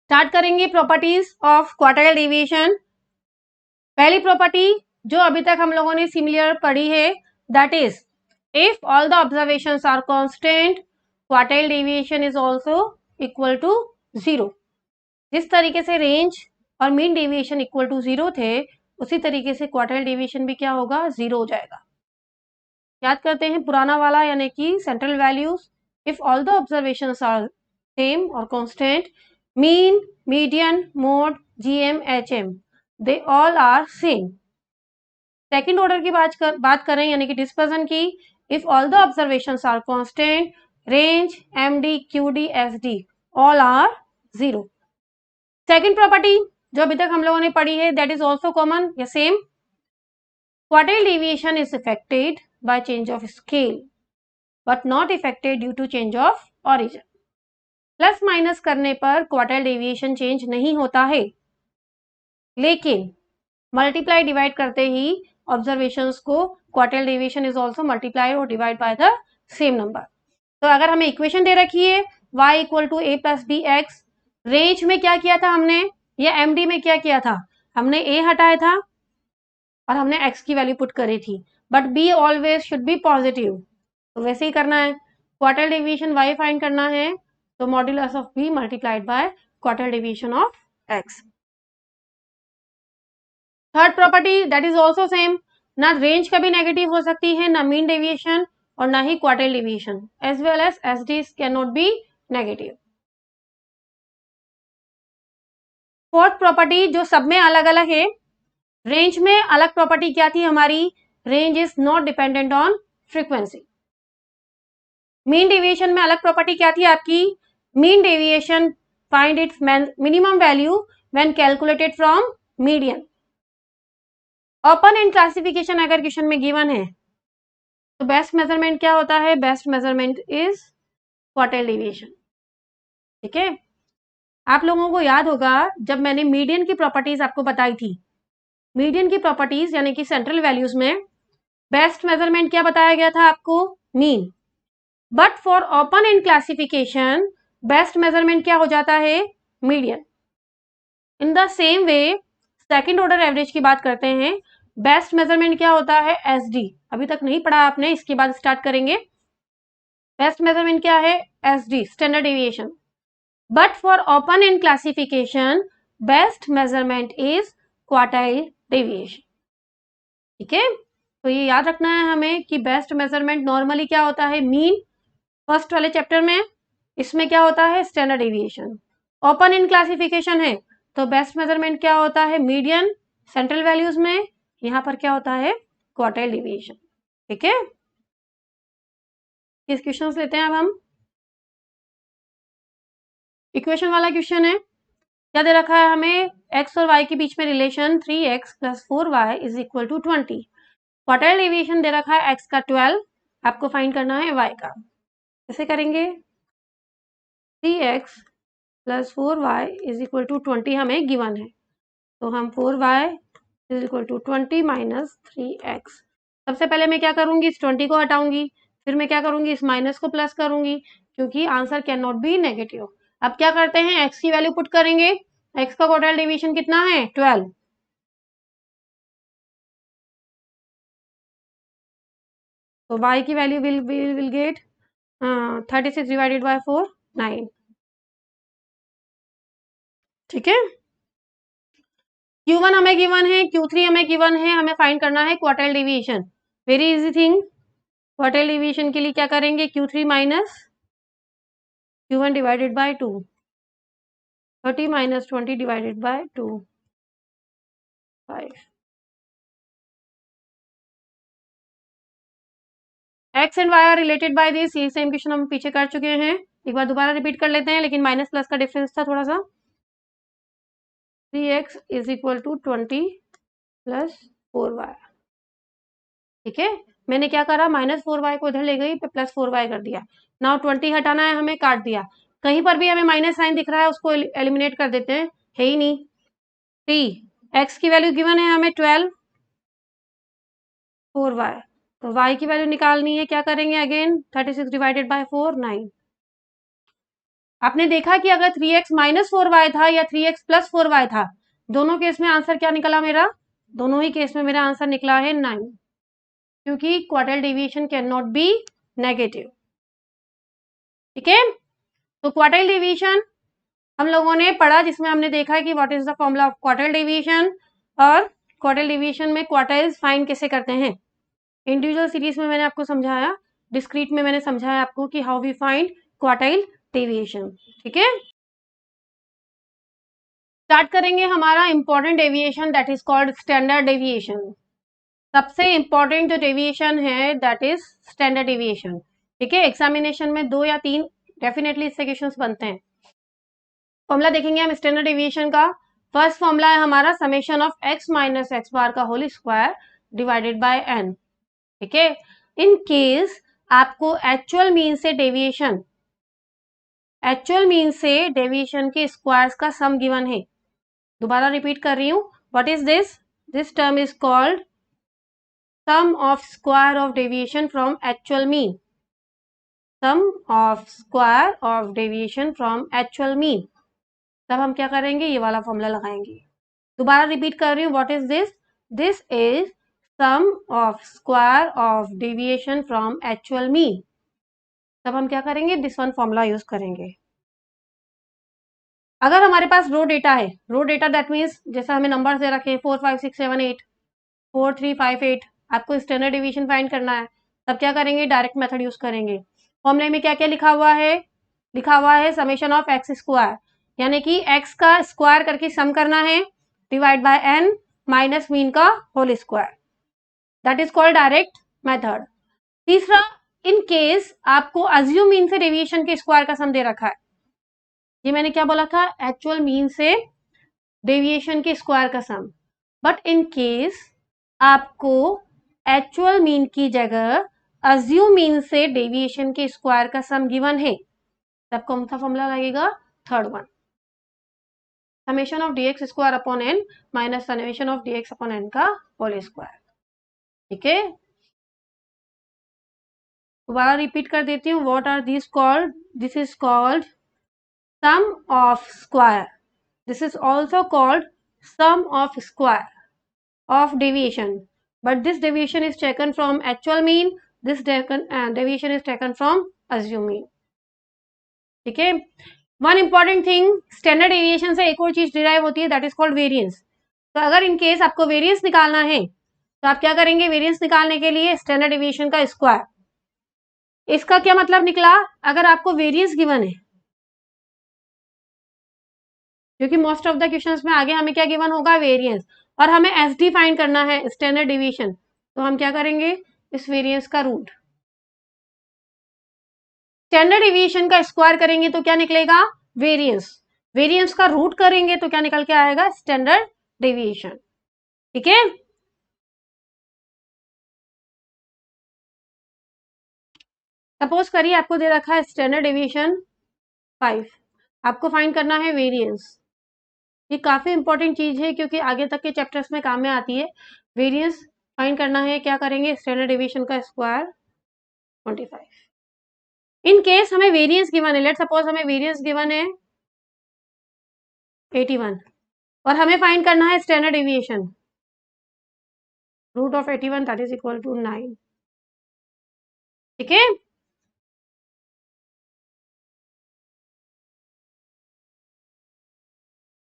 Start करेंगे properties of quartile deviation. पहली property जो अभी तक हम लोगों ने सिमिलर पढ़ी है, that is if all the observations are constant quartile deviation is also equal to 0। जिस तरीके से रेंज और मीन डेविएशन इक्वल टू 0 थे, उसी तरीके से क्वार्टाइल डेविएशन भी क्या होगा, 0 हो जाएगा। याद करते हैं पुराना वाला, यानी कि central values if all the observations are same और constant, mean, median, mode, GM, HM, they all are same. Second order की बात करें यानी कि डिस्पर्जन की, if all the observations are constant, range, MD, QD, SD all are 0। Second property जो अभी तक हम लोगों ने पढ़ी है, दैट इज ऑल्सो कॉमन या same, quartile deviation is affected by change of scale but not affected due to change of origin। Plus minus करने पर क्वार्टाइल डेविएशन चेंज नहीं होता है, लेकिन मल्टीप्लाई डिवाइड करते ही ऑब्जर्वेशंस को quartile deviation is also multiply और divide by the same number. तो अगर हमें इक्वेशन दे रखी है y equal to a plus B x, range में क्या किया था हमने, या एमडी में क्या किया था, हमने a हटाया था और हमने x की वैल्यू पुट करी थी, but b always should be positive. तो वैसे ही करना है, क्वार्टाइल डेविएशन y फाइंड करना है, तो modulus of b multiplied by quartile deviation of x। Third property that is also same, ना रेंज कभी नेगेटिव हो सकती है, ना मीन डेविएशन और ना ही quartile deviation, as well as SDs can not be negative. Fourth property जो सब में अलग अलग है, रेंज में अलग प्रॉपर्टी क्या थी हमारी, range is not dependent on frequency. Mean deviation में अलग प्रॉपर्टी क्या थी आपकी, mean deviation find its minimum value when calculated from median. Open and classification अगर क्वेश्चन में गिवन है, तो बेस्ट मेजरमेंट क्या होता है, best measurement is quartile deviation. ठीक है, आप लोगों को याद होगा जब मैंने मीडियन की प्रॉपर्टीज आपको बताई थी, मीडियन की प्रॉपर्टीज यानी कि सेंट्रल वैल्यूज में बेस्ट मेजरमेंट क्या बताया गया था आपको, mean. But for open and classification best measurement क्या हो जाता है, median. In the same way second order average की बात करते हैं, बेस्ट मेजरमेंट क्या होता है, एसडी। अभी तक नहीं पढ़ा आपने, इसके बाद स्टार्ट करेंगे। बेस्ट मेजरमेंट क्या है, SD, standard deviation. But for open and classification best measurement is quartile deviation. ठीक है, तो ये याद रखना है हमें कि बेस्ट मेजरमेंट नॉर्मली क्या होता है, मीन फर्स्ट वाले चैप्टर में, इसमें क्या होता है, standard deviation. Open in classification है तो बेस्ट मेजरमेंट क्या होता है, मीडियन, सेंट्रल वैल्यूज में, यहां पर क्या होता है, क्वार्टाइल डेविएशन। ठीक है, किस क्वेश्चन लेते हैं अब हम, इक्वेशन वाला क्वेश्चन है। क्या दे रखा है हमें, x और y के बीच में relation 3x plus 4y is equal to 20। Quartile deviation दे रखा है x का 12, आपको फाइंड करना है y का। कैसे करेंगे, 3x plus 4y is equal to 20 हमें गिवन है, तो हम 4y is equal to 20 minus 3x। सबसे पहले मैं क्या करूंगी, इस 20 को हटाऊंगी, फिर मैं क्या करूंगी, इस माइनस को प्लस करूंगी, क्योंकि answer can not be negative. अब क्या करते हैं, x की वैल्यू पुट करेंगे, x का क्वार्टाइल डिवीजन कितना है, 12। तो y की value will get 36 divided by 4, 9। ठीक है, Q1 हमें गिवन है, Q3 हमें गिवन है, हमें फाइंड करना है quartile deviation. Very easy thing, quartile deviation के लिए क्या करेंगे, Q3 minus Q1 divided by 2, 30 minus 20 divided by 2, 5। X and Y are related by this, ये सेम क्वेश्चन हम पीछे कर चुके हैं, एक बार दोबारा रिपीट कर लेते हैं, लेकिन माइनस प्लस का डिफरेंस था थोड़ा सा। 3x is equal to 20 plus 4y। ठीक है, मैंने क्या करा, माइनस 4y को इधर ले गई, प्लस 4y कर दिया। नाउ 20 हटाना है हमें, काट दिया, कहीं पर भी हमें माइनस साइन दिख रहा है उसको एलिमिनेट कर देते हैं, है ही नहीं। 3 x की वैल्यू गिवन है हमें 12, 4y, तो y की वैल्यू निकालनी है, क्या करेंगे अगेन, 36 डिवाइडेड बाय 4, 9। आपने देखा कि अगर 3x माइनस 4y था या 3x प्लस 4y था, दोनों केस में आंसर क्या निकला मेरा? दोनों ही केस में मेरा आंसर निकला है 9, क्योंकि quartile deviation can not be negative. ठीक है, तो क्वार्टाइल डेविएशन हम लोगों ने पढ़ा, जिसमें हमने देखा कि what is the formula of quartile deviation, और क्वार्टाइल डेविएशन में क्वार्टाइल्स फाइंड कैसे करते हैं। इंडिविजुअल सीरीज में मैंने आपको समझाया, डिस्क्रीट में मैंने समझाया आपको कि how we find quartile deviation. ठीक है, स्टार्ट करेंगे हमारा important deviation that is called standard deviation. सबसे इंपॉर्टेंट जो डेविएशन है दैट इज स्टैंडर्ड डेविएशन। ठीक है, एग्जामिनेशन में 2 या 3 डेफिनेटली इससे क्वेश्चंस बनते हैं। फॉर्मूला देखेंगे हम स्टैंडर्ड डेविएशन का। फर्स्ट फॉर्मूला है हमारा summation of x minus x bar का whole square divided by n। ठीक है, इन केस आपको एक्चुअल मीन से डेविएशन के स्क्वायर्स का सम गिवन है। दोबारा रिपीट कर रही हूं, what is this? This term is called sum of square of deviation from actual mean. Sum of square of deviation from actual mean. तब हम क्या करेंगे? ये वाला फॉर्मूला लगाएंगे। दोबारा रिपीट कर रही हूँ, what is this? This is sum of square of deviation from actual mean. तब हम क्या करेंगे? दिस वन फॉर्मूला यूज करेंगे। अगर हमारे पास रो डेटा है, रो डेटा दैट मीन्स जैसे हमें नंबर दे रखे 4 5 6 7 8 4 3 5 8, आपको स्टैंडर्ड डेविएशन फाइंड करना है, तब क्या करेंगे? डायरेक्ट मेथड यूज करेंगे। फॉर्मूले में क्या क्या लिखा हुआ है? लिखा हुआ है समेशन ऑफ एक्स स्क्वायर, यानी कि एक्स का स्क्वायर करके सम करना है, divide by n minus mean का whole square, that is called direct method. तीसरा, इन केस आपको अज्यूम मीन से डेविएशन के स्क्वायर का सम दे रखा है। ये मैंने क्या बोला था? एक्चुअल मीन से डेविएशन के स्क्वायर का सम। बट इन केस आपको एक्चुअल मीन की जगह अज्यूम मीन से डेविएशन के स्क्वायर का सम गिवन है, तब कौन सा फॉर्मूला लगेगा? Third one, summation of dx square upon n minus summation of dx upon n का होल स्क्वायर। ठीक है, दोबारा रिपीट कर देती हूँ, what are this called? This is called sum of square, this is also called sum of square of deviation, but this deviation is taken from actual mean, this deviation is taken from assumed mean. ठीक है, one important thing, standard deviation से एक और चीज derive होती है that is called variance. तो अगर इन केस आपको वेरिएंस निकालना है तो आप क्या करेंगे? वेरिएंस निकालने के लिए स्टैंडर्ड डेविएशन का स्क्वायर। इसका क्या मतलब निकला? अगर आपको वेरिएंस गिवन है, क्योंकि मोस्ट ऑफ द क्वेश्चंस में आगे हमें क्या गिवन होगा? वेरिएंस, और हमें एसडी फाइंड करना है, स्टैंडर्ड डेविएशन, तो हम क्या करेंगे? इस वेरिएंस का रूट स्टैंडर्ड डेविएशन का स्क्वायर करेंगे तो क्या निकलेगा? वेरिएंस। वेरिएंस का रूट करेंगे तो क्या निकल के आएगा? Standard deviation. ठीक है, सपोज करिए आपको दे रखा है स्टैंडर्ड डेविएशन 5, आपको फाइंड करना है वेरिएंस। ये काफी इंपॉर्टेंट चीज है क्योंकि आगे तक के चैप्टर्स में काम में आती है। वेरिएंस फाइंड करना है, क्या करेंगे? स्टैंडर्ड डेविएशन का स्क्वायर 25। इन केस हमें वेरिएंस गिवन है, लेट सपोज हमें वेरिएंस गिवन है 81 और हमें फाइंड करना है standard deviation, root of 81 that is equal to 9। ठीक है,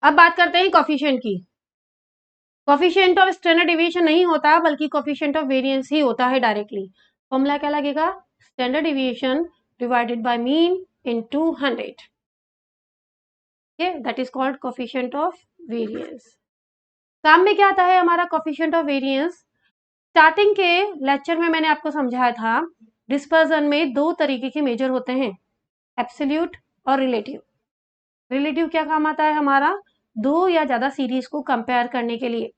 अब बात करते हैं कोफिशिएंट की। कोफिशिएंट ऑफ स्टैंडर्ड डेविएशन नहीं होता बल्कि कोफिशिएंट ऑफ वेरिएंस ही होता है डायरेक्टली। फॉर्मूला क्या लगेगा? Standard deviation divided by mean into 100। That is called coefficient of variance. काम में क्या आता है हमारा कोफिशिएंट ऑफ वेरिएंस? स्टार्टिंग के लेक्चर में मैंने आपको समझाया था, डिस्पर्जन में 2 तरीके के मेजर होते हैं, एब्सोल्यूट और रिलेटिव। रिलेटिव क्या काम आता है हमारा? 2 या ज्यादा सीरीज को कंपेयर करने के लिए।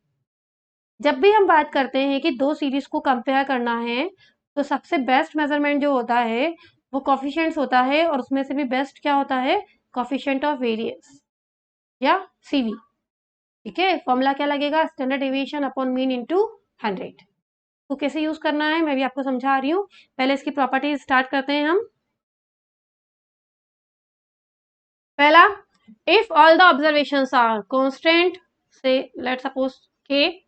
जब भी हम बात करते हैं कि 2 सीरीज को कंपेयर करना है तो सबसे बेस्ट मेजरमेंट जो होता है वो कोफिशिएंट्स होता है, और उसमें से भी बेस्ट क्या होता है? कोफिशिएंट ऑफ वेरिएंस या सीवी। ठीक है, फॉर्मूला क्या लगेगा? Standard deviation upon mean into 100। तो कैसे यूज करना है मैं भी आपको समझा रही हूँ। पहले इसकी प्रॉपर्टीज स्टार्ट करते हैं हम। पहला, if all the observations are constant, say let's suppose k,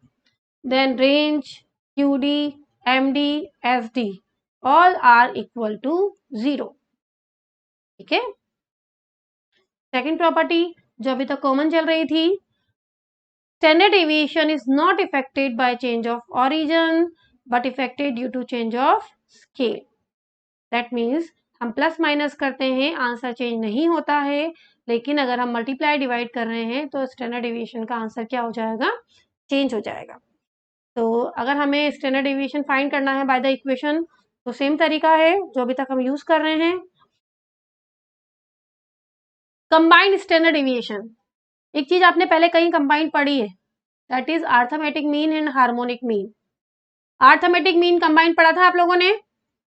then range qd, md, sd all are equal to 0. ठीक है. सेकेंड प्रॉपर्टी जो अभी तक कॉमन चल रही थी, standard deviation is not affected by change of origin but affected due to change of scale. That means हम plus minus करते हैं, आंसर चेंज नहीं होता है, लेकिन अगर हम मल्टीप्लाई डिवाइड कर रहे हैं तो स्टैंडर्ड डेविएशन का आंसर क्या हो जाएगा, चेंज हो जाएगा. तो अगर हमें स्टैंडर्ड डेविएशन फाइंड करना है बाय द इक्वेशन, तो सेम तरीका है जो अभी तक हम यूज कर रहे हैं. कंबाइंड स्टैंडर्ड डेविएशन, एक चीज आपने पहले कहीं कंबाइंड पढ़ी है, that is arithmetic mean and harmonic mean. Arithmetic mean combined पढ़ा था आप लोगों ने.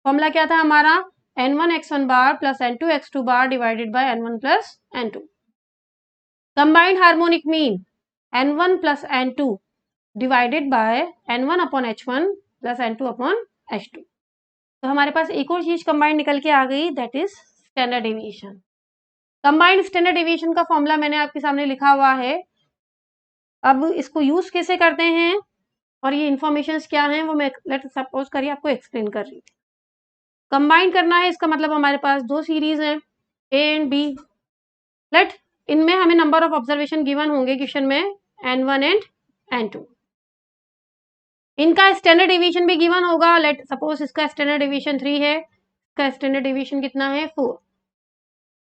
फॉर्मूला क्या था हमारा, n1 x1 bar plus n2 x2 bar divided by n1 plus n2. Combined harmonic mean n1 plus n2 divided by n1 upon h1 plus n2 upon h2. तो हमारे पास एक और चीज कंबाइंड निकल के आ गई, that is standard deviation. Combined standard deviation का formula मैंने आपके सामने लिखा हुआ है. अब इसको यूज कैसे करते हैं और ये इंफॉर्मेशन क्या हैं वो मैं लेट सपोज करिए आपको एक्सप्लेन कर रही थी. कंबाइन करना है, इसका मतलब हमारे पास दो सीरीज हैं ए एंड बी. लेट इनमें हमें नंबर ऑफ ऑब्जर्वेशन गिवन होंगे क्वेश्चन में n1 एंड n2. इनका स्टैंडर्ड डेविएशन भी गिवन होगा. लेट सपोज इसका स्टैंडर्ड डेविएशन 3 है, इसका स्टैंडर्ड डेविएशन कितना है, 4.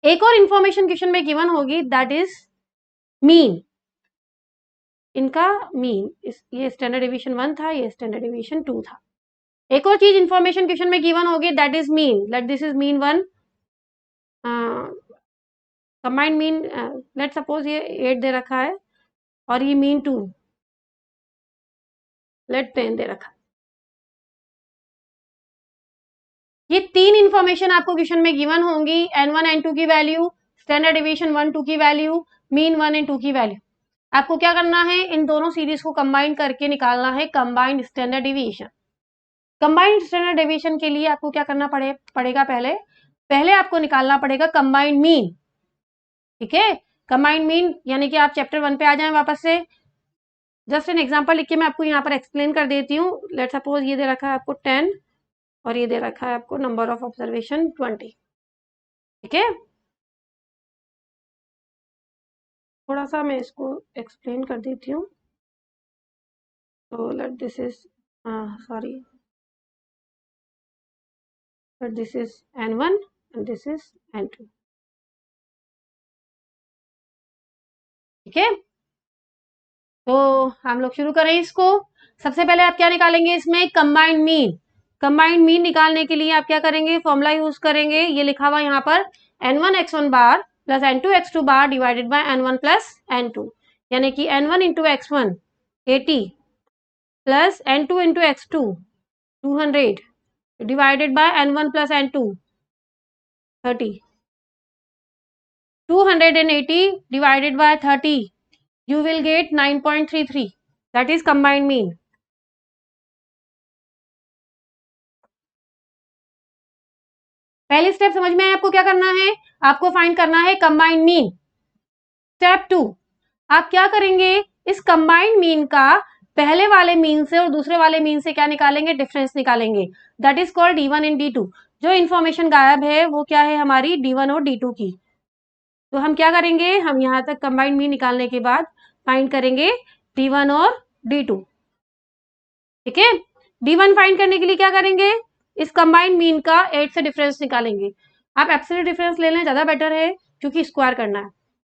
एक और इंफॉर्मेशन क्वेश्चन में गिवन होगी, दैट इज मीन. इनका मीन, ये स्टैंडर्ड डेविएशन 1 था, ये स्टैंडर्ड डेविएशन 2 था. एक और चीज इंफॉर्मेशन क्वेश्चन में गिवन होगी, that is mean. Let this is mean 1, combined mean let suppose ये 8 दे रखा है और ये मीन 2 लेट 10 दे रखा है. ये तीन इंफॉर्मेशन आपको क्वेश्चन में गिवन होंगी, n1 n2 की वैल्यू, स्टैंडर्ड डेविएशन 1 2 की वैल्यू, मीन 1 एंड 2 की वैल्यू. आपको क्या करना है, इन दोनों सीरीज को कंबाइन करके निकालना है combined standard deviation. Combined standard deviation के लिए आपको क्या करना पड़ेगा, पहले आपको निकालना पड़ेगा कंबाइंड मीन. ठीक है, कंबाइंड मीन यानी कि आप चैप्टर 1 पे आ जाएं वापस से. जस्ट एन एग्जांपल लिख के मैं आपको यहाँ पर एक्सप्लेन कर देती हूँ. लेट सपोज ये दे रखा है आपको 10 और ये दे रखा है आपको नंबर ऑफ ऑब्जर्वेशन 20. ठीक है, थोड़ा सा मैं इसको एक्सप्लेन कर देती हूँ. तो let this is sorry, let this is n1 and this is n2. ठीक है, तो हम लोग शुरू करें इसको. सबसे पहले आप क्या निकालेंगे, इसमें कंबाइंड मीन. कंबाइंड मीन निकालने के लिए आप क्या करेंगे, फॉर्मूला यूज करेंगे. ये लिखा हुआ यहाँ पर n1 x1 bar plus n2 x2 bar divided by n1 plus n2, यानी कि n1 into x1 80 plus n2 into x2 200 divided by n1 plus n2 30. 280 divided by 30, you will get 9.33. That is combined mean. पहली step समझ में आया आपको क्या करना है, आपको फाइंड करना है कंबाइंड मीन. स्टेप 2, आप क्या करेंगे, इस कंबाइंड मीन का पहले वाले मीन से और दूसरे वाले मीन से क्या निकालेंगे, डिफरेंस निकालेंगे. That is called D1 and D2. जो इंफॉर्मेशन गायब है वो क्या है, हमारी D1 और D2 की. तो हम क्या करेंगे, हम यहां तक कंबाइंड मीन निकालने के बाद फाइंड करेंगे D1 और D2. ठीक है, D1 फाइंड करने के लिए क्या करेंगे, इस कंबाइंड मीन का 8 से डिफरेंस निकालेंगे. आप एब्सोल्यूट डिफरेंस ले लें, ज्यादा बेटर है क्योंकि स्क्वायर करना है.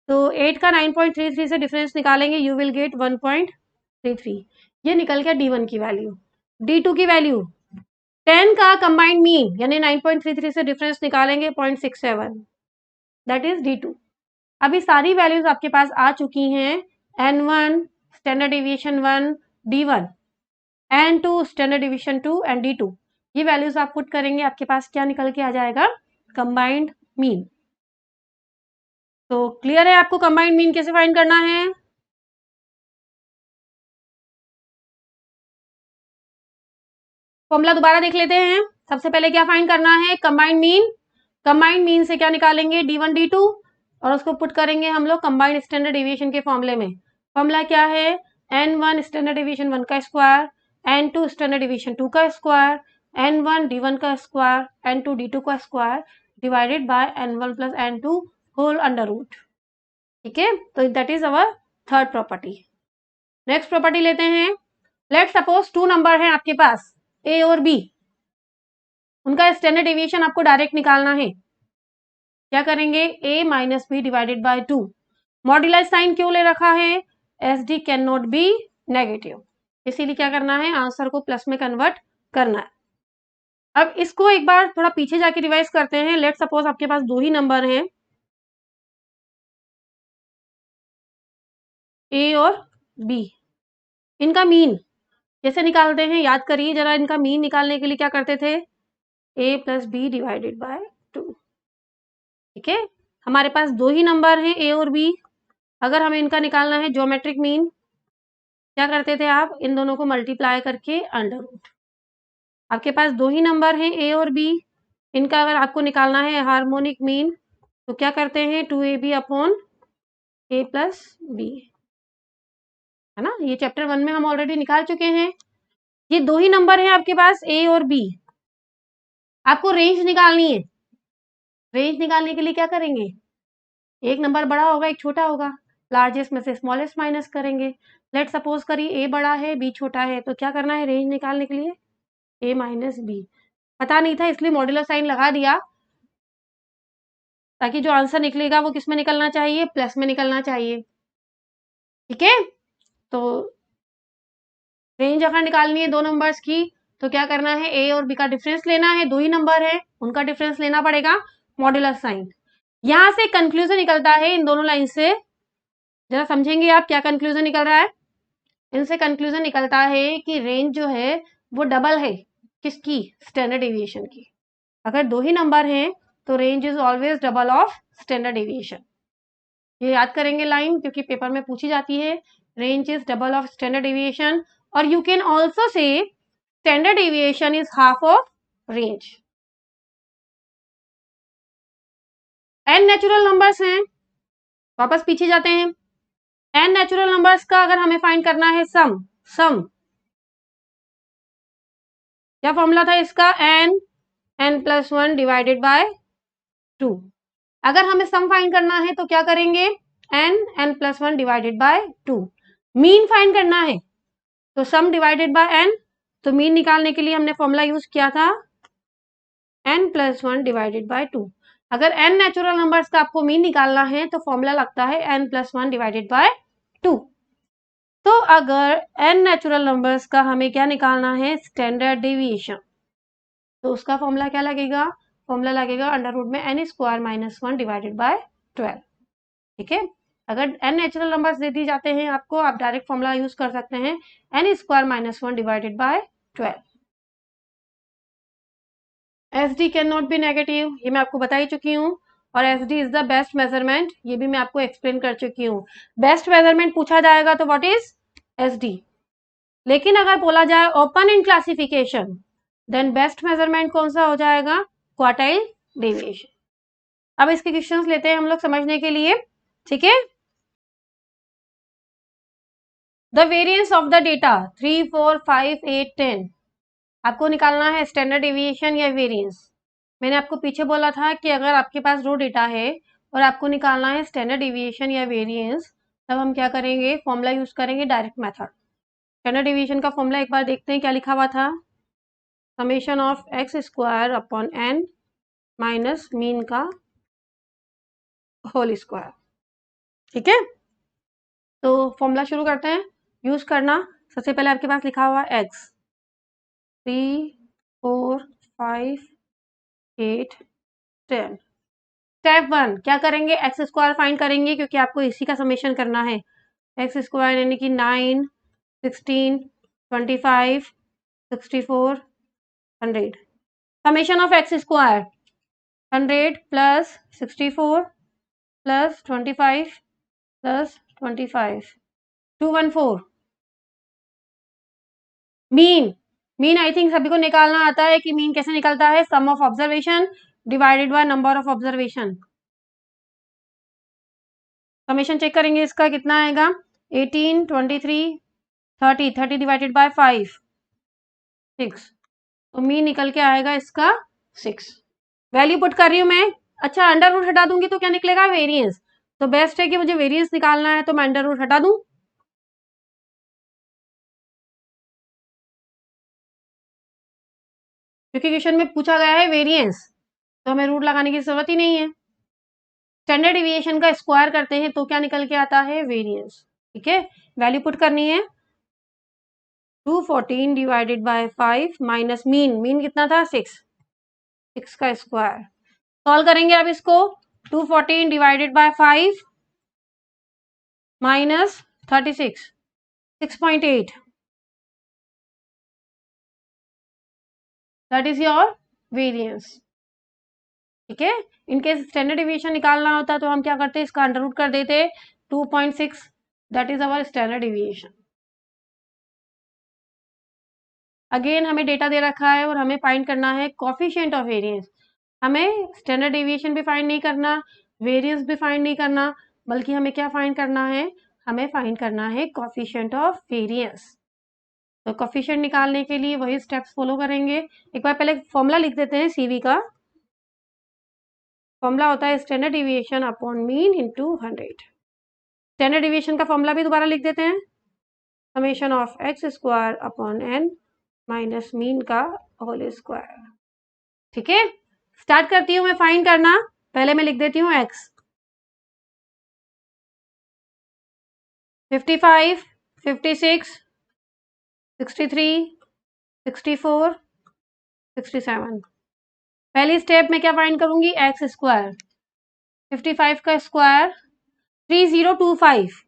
तो 8 का 9.33 से डिफरेंस निकालेंगे, यू विल गेट 1.33. ये निकल गया D1 की वैल्यू. D2 की वैल्यू 10 का कंबाइंड मीन यानी 9.33 से डिफरेंस निकालेंगे 0.67, दैट इज D2. अभी सारी वैल्यूज आपके पास आ चुकी हैं. n1 standard deviation 1, D1, n2 standard deviation 2 and D2. ये वैल्यूज आप पुट करेंगे, आपके पास क्या निकल के आ जाएगा, कंबाइंड मीन. तो क्लियर है आपको कंबाइंड मीन कैसे फाइंड करना है. फॉर्मूला दोबारा देख लेते हैं. सबसे पहले क्या फाइंड करना है, कंबाइंड मीन. कंबाइंड मीन से क्या निकालेंगे, D1 D2. और उसको पुट करेंगे हम लोग कंबाइंड स्टैंडर्ड डेविएशन के फॉर्मूले में। फॉर्मूला क्या है? n1 स्टैंडर्ड डेविएशन 1 का स्क्वायर, n2 स्टैंडर्ड डेविएशन 2 का स्क्वायर, n1 d1 का स्क्वायर, n2 d2 का square divided by n1 plus n2 whole under root. ठीक है, तो that is our third property. Next property लेते हैं। लेट सपोज 2 नंबर हैं आपके पास a और b, उनका स्टैंडर्ड डेविएशन आपको डायरेक्ट निकालना है। क्या करेंगे? a minus B divided by 2। Modulus sign क्यों ले रखा है? S D can not be negative, इसीलिए क्या करना है? आंसर को प्लस में कन्वर्ट करना है। अब इसको एक बार थोड़ा पीछे जाके रिवाइज करते हैं। लेट सपोज आपके पास 2 ही नंबर हैं a और b, इनका मीन कैसे निकालते हैं? याद करिए जरा, इनका मीन निकालने के लिए क्या करते थे? a plus B divided by 2। ठीक है, हमारे पास 2 ही नंबर हैं a और b। अगर हमें इनका निकालना है ज्योमेट्रिक मीन, क्या करते थे आप? इन दोनों को मल्टीप्लाई करके अंडर रूट। आपके पास 2 ही नंबर हैं a और b, इनका अगर आपको निकालना है हार्मोनिक मीन तो क्या करते हैं? 2ab upon a plus B, है ना? ये चैप्टर 1 में हम ऑलरेडी निकाल चुके हैं। ये 2 ही नंबर हैं आपके पास a और b, आपको रेंज निकालनी है। रेंज निकालने के लिए क्या करेंगे? एक नंबर बड़ा होगा, एक छोटा होगा, लार्जेस्ट में से स्मॉलेस्ट माइनस करेंगे। लेट सपोज करिए a बड़ा है b छोटा है, तो क्या करना है रेंज निकालने के लिए? a minus B. पता नहीं था इसलिए मॉड्यूलर साइन लगा दिया, ताकि जो आंसर निकलेगा वो किस में निकलना चाहिए? प्लस में निकलना चाहिए। ठीक है, तो रेंज अगर निकालनी है 2 नंबर्स की तो क्या करना है? a और b का डिफरेंस लेना है। 2 ही नंबर है, उनका डिफरेंस लेना पड़ेगा, मॉड्यूलर साइन। यहां से कंक्लूजन निकलता है इन दोनों लाइन से, जरा समझेंगे आप क्या कंक्लूजन निकल रहा है? इनसे कंक्लूजन निकलता है कि रेंज जो है वो डबल है किसकी? स्टैंडर्ड डेविएशन की। अगर 2 ही नंबर हैं तो range is always double of standard deviation. ये याद करेंगे लाइन, क्योंकि पेपर में पूछी जाती है। Range is double of standard deviation, और you can also say standard deviation is half of range. n natural numbers हैं, वापस पीछे जाते हैं। n नेचुरल नंबर्स का अगर हमें फाइंड करना है सम, क्या फॉर्मूला था इसका? n plus 1 divided by 2। अगर हमें सम फाइंड करना है तो क्या करेंगे? n plus 1 divided by 2। Mean find करना है तो सम डिवाइडेड बाय n, तो मीन निकालने के लिए हमने फॉर्मूला यूज किया था n प्लस 1 डिवाइडेड बाय 2। अगर n नेचुरल नंबर्स का आपको मीन निकालना है तो फॉर्मूला लगता है n प्लस 1 डिवाइडेड बाय 2। तो अगर n नेचुरल नंबर्स का हमें क्या निकालना है? स्टैंडर्ड डेविएशन, तो उसका फॉर्मूला क्या लगेगा? फॉर्मूला लगेगा अंडर रूट में n square minus 1 divided by 12। ठीक है, अगर n नेचुरल नंबर्स दे दी जाते हैं आपको, आप डायरेक्ट फॉर्मूला यूज कर सकते हैं n square minus 1 divided by 12। S D can not be negative, ये मैं आपको बता ही चुकी हूँ। और S D is the best measurement, ये भी मैं आपको एक्सप्लेन कर चुकी हूँ। बेस्ट मेजरमेंट पूछा जाएगा तो व्हाट इज एस डी। लेकिन अगर बोला जाए open in classification, then best measurement कौन सा हो जाएगा? Quartile deviation. अब इसके क्वेश्चंस लेते हैं हम लोग समझने के लिए। ठीक है, the variance of the data 3, 4, 5, 8, 10, आपको निकालना है स्टैंडर्ड डेविएशन या वेरिएंस। मैंने आपको पीछे बोला था कि अगर आपके पास रो डेटा है और आपको निकालना है स्टैंडर्ड डेविएशन या वेरिएंस, तब हम क्या करेंगे? फॉर्मूला यूज करेंगे, डायरेक्ट मेथड। स्टैंडर्ड डेविएशन का फॉर्मूला एक बार देखते हैं क्या लिखा हुआ था। Summation of x square upon N minus mean का होल स्क्वायर। ठीक है, तो फॉर्मूला शुरू करते हैं यूज करना। सबसे पहले आपके पास लिखा हुआ एक्स 3, 4, 5, 8, 10। स्टेप 1 क्या करेंगे? एक्स स्क्वायर फाइंड करेंगे, क्योंकि आपको इसी का समेशन करना है। एक्स स्क्वायर यानी कि 9, 16, 25, 64, 100। Summation of x square 100 plus 64 plus 25 plus 25, 214। Mean I think सभी को निकालना आता है कि मीन कैसे निकलता है? Sum of observation divided by number of observation. Summation check करेंगे इसका कितना आएगा, 18, 23, 30 डिवाइडेड बाय 5, 6, तो मीन निकल के आएगा इसका 6। वैल्यू पुट कर रही हूँ मैं। अच्छा, अंडर रूट हटा दूंगी तो क्या निकलेगा, वेरिएंस। तो बेस्ट है कि मुझे वेरिएंस निकालना है तो मैं अंडर रूट हटा दूं, क्योंकि क्वेश्चन में पूछा गया है वेरिएंस, तो हमें रूट लगाने की जरूरत ही नहीं है। स्टैंडर्ड डिविएशन का स्क्वायर करते हैं तो क्या निकल के आता है, वेरिएंस। ठीक है, वैल्यू पुट करनी है। 214 डिवाइडेड बाय 5 माइनस मीन कितना था, 6 का स्क्वायर। सॉल्व करेंगे अब इसको। 214 divided by 5 minus 36, 6.8, that is your variance. ठीक है, इनकेस स्टैंडर्ड डिविएशन निकालना होता तो हम क्या करते, इसका अंडर रूट कर देते, 2.6, that is our standard deviation. Again हमें डेटा दे रखा है और हमें फाइंड करना है कोफिशिएंट ऑफ वेरिएंस। हमें स्टैंडर्ड डिविएशन भी फाइंड नहीं करना, वेरिएंस भी फाइंड नहीं करना, बल्कि हमें क्या फाइंड करना है, हमें फाइंड करना है कोफिशिएंट ऑफ वेरिएंस। तो कोफिशिएंट निकालने के लिए वही स्टेप्स फॉलो करेंगे। एक बार पहले फॉर्मूला लिख देते हैं सीवी का। फॉर्मूला होता है standard deviation upon mean into 100। Standard deviation का फॉर्मूला भी दोबारा लिख देते हैं, summation of x square upon N minus mean का होल स्क्वायर। ठीक है, स्टार्ट करती हूँ मैं फाइंड करना। पहले मैं लिख देती हूँ एक्स, 55, 56, 63, 64, 67। पहली स्टेप में क्या फाइंड करूंगी, एक्स स्क्वायर। 55 का स्क्वायर 3025,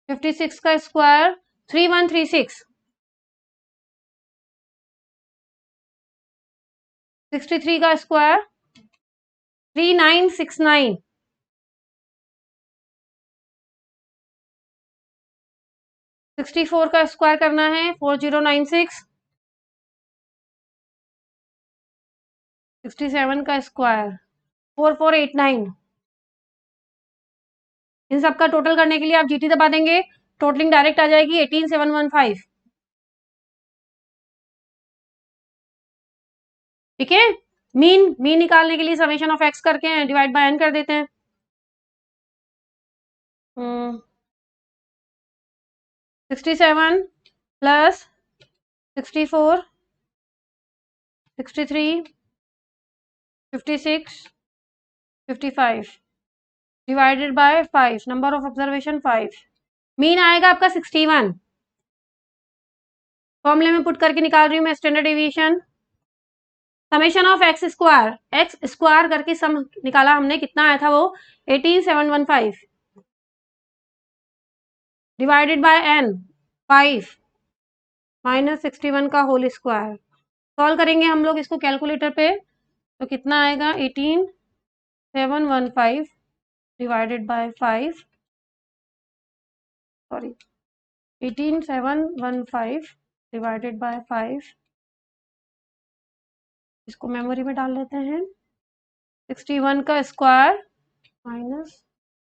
56 का स्क्वायर 3136, 63 का स्क्वायर 3969, 64 का स्क्वायर करना है 4096, 67 का स्क्वायर 4489। इन सब का टोटल करने के लिए आप जीटी दबा देंगे, टोटलिंग डायरेक्ट आ जाएगी 18715। ठीक है, मीन निकालने के लिए समेशन ऑफ एक्स करके डिवाइड बाय एन कर देते हैं। 67 plus 64, 63, 56, 55 divided by 5, number of observation 5। Mean आएगा आपका 61। फॉर्मूले में पुट करके निकाल रही हूँ मैं standard deviation. Summation of x square करके सम निकाला हमने, कितना आया था वो, 18715 डिवाइडेड बाय एन 5 माइनस 61 का होल स्क्वायर। सॉल्व करेंगे हम लोग इसको कैलकुलेटर पे, तो कितना आएगा, 18715 divided by 5, sorry 18715 divided by 5, इसको मेमोरी में डाल लेते हैं। 61 का square minus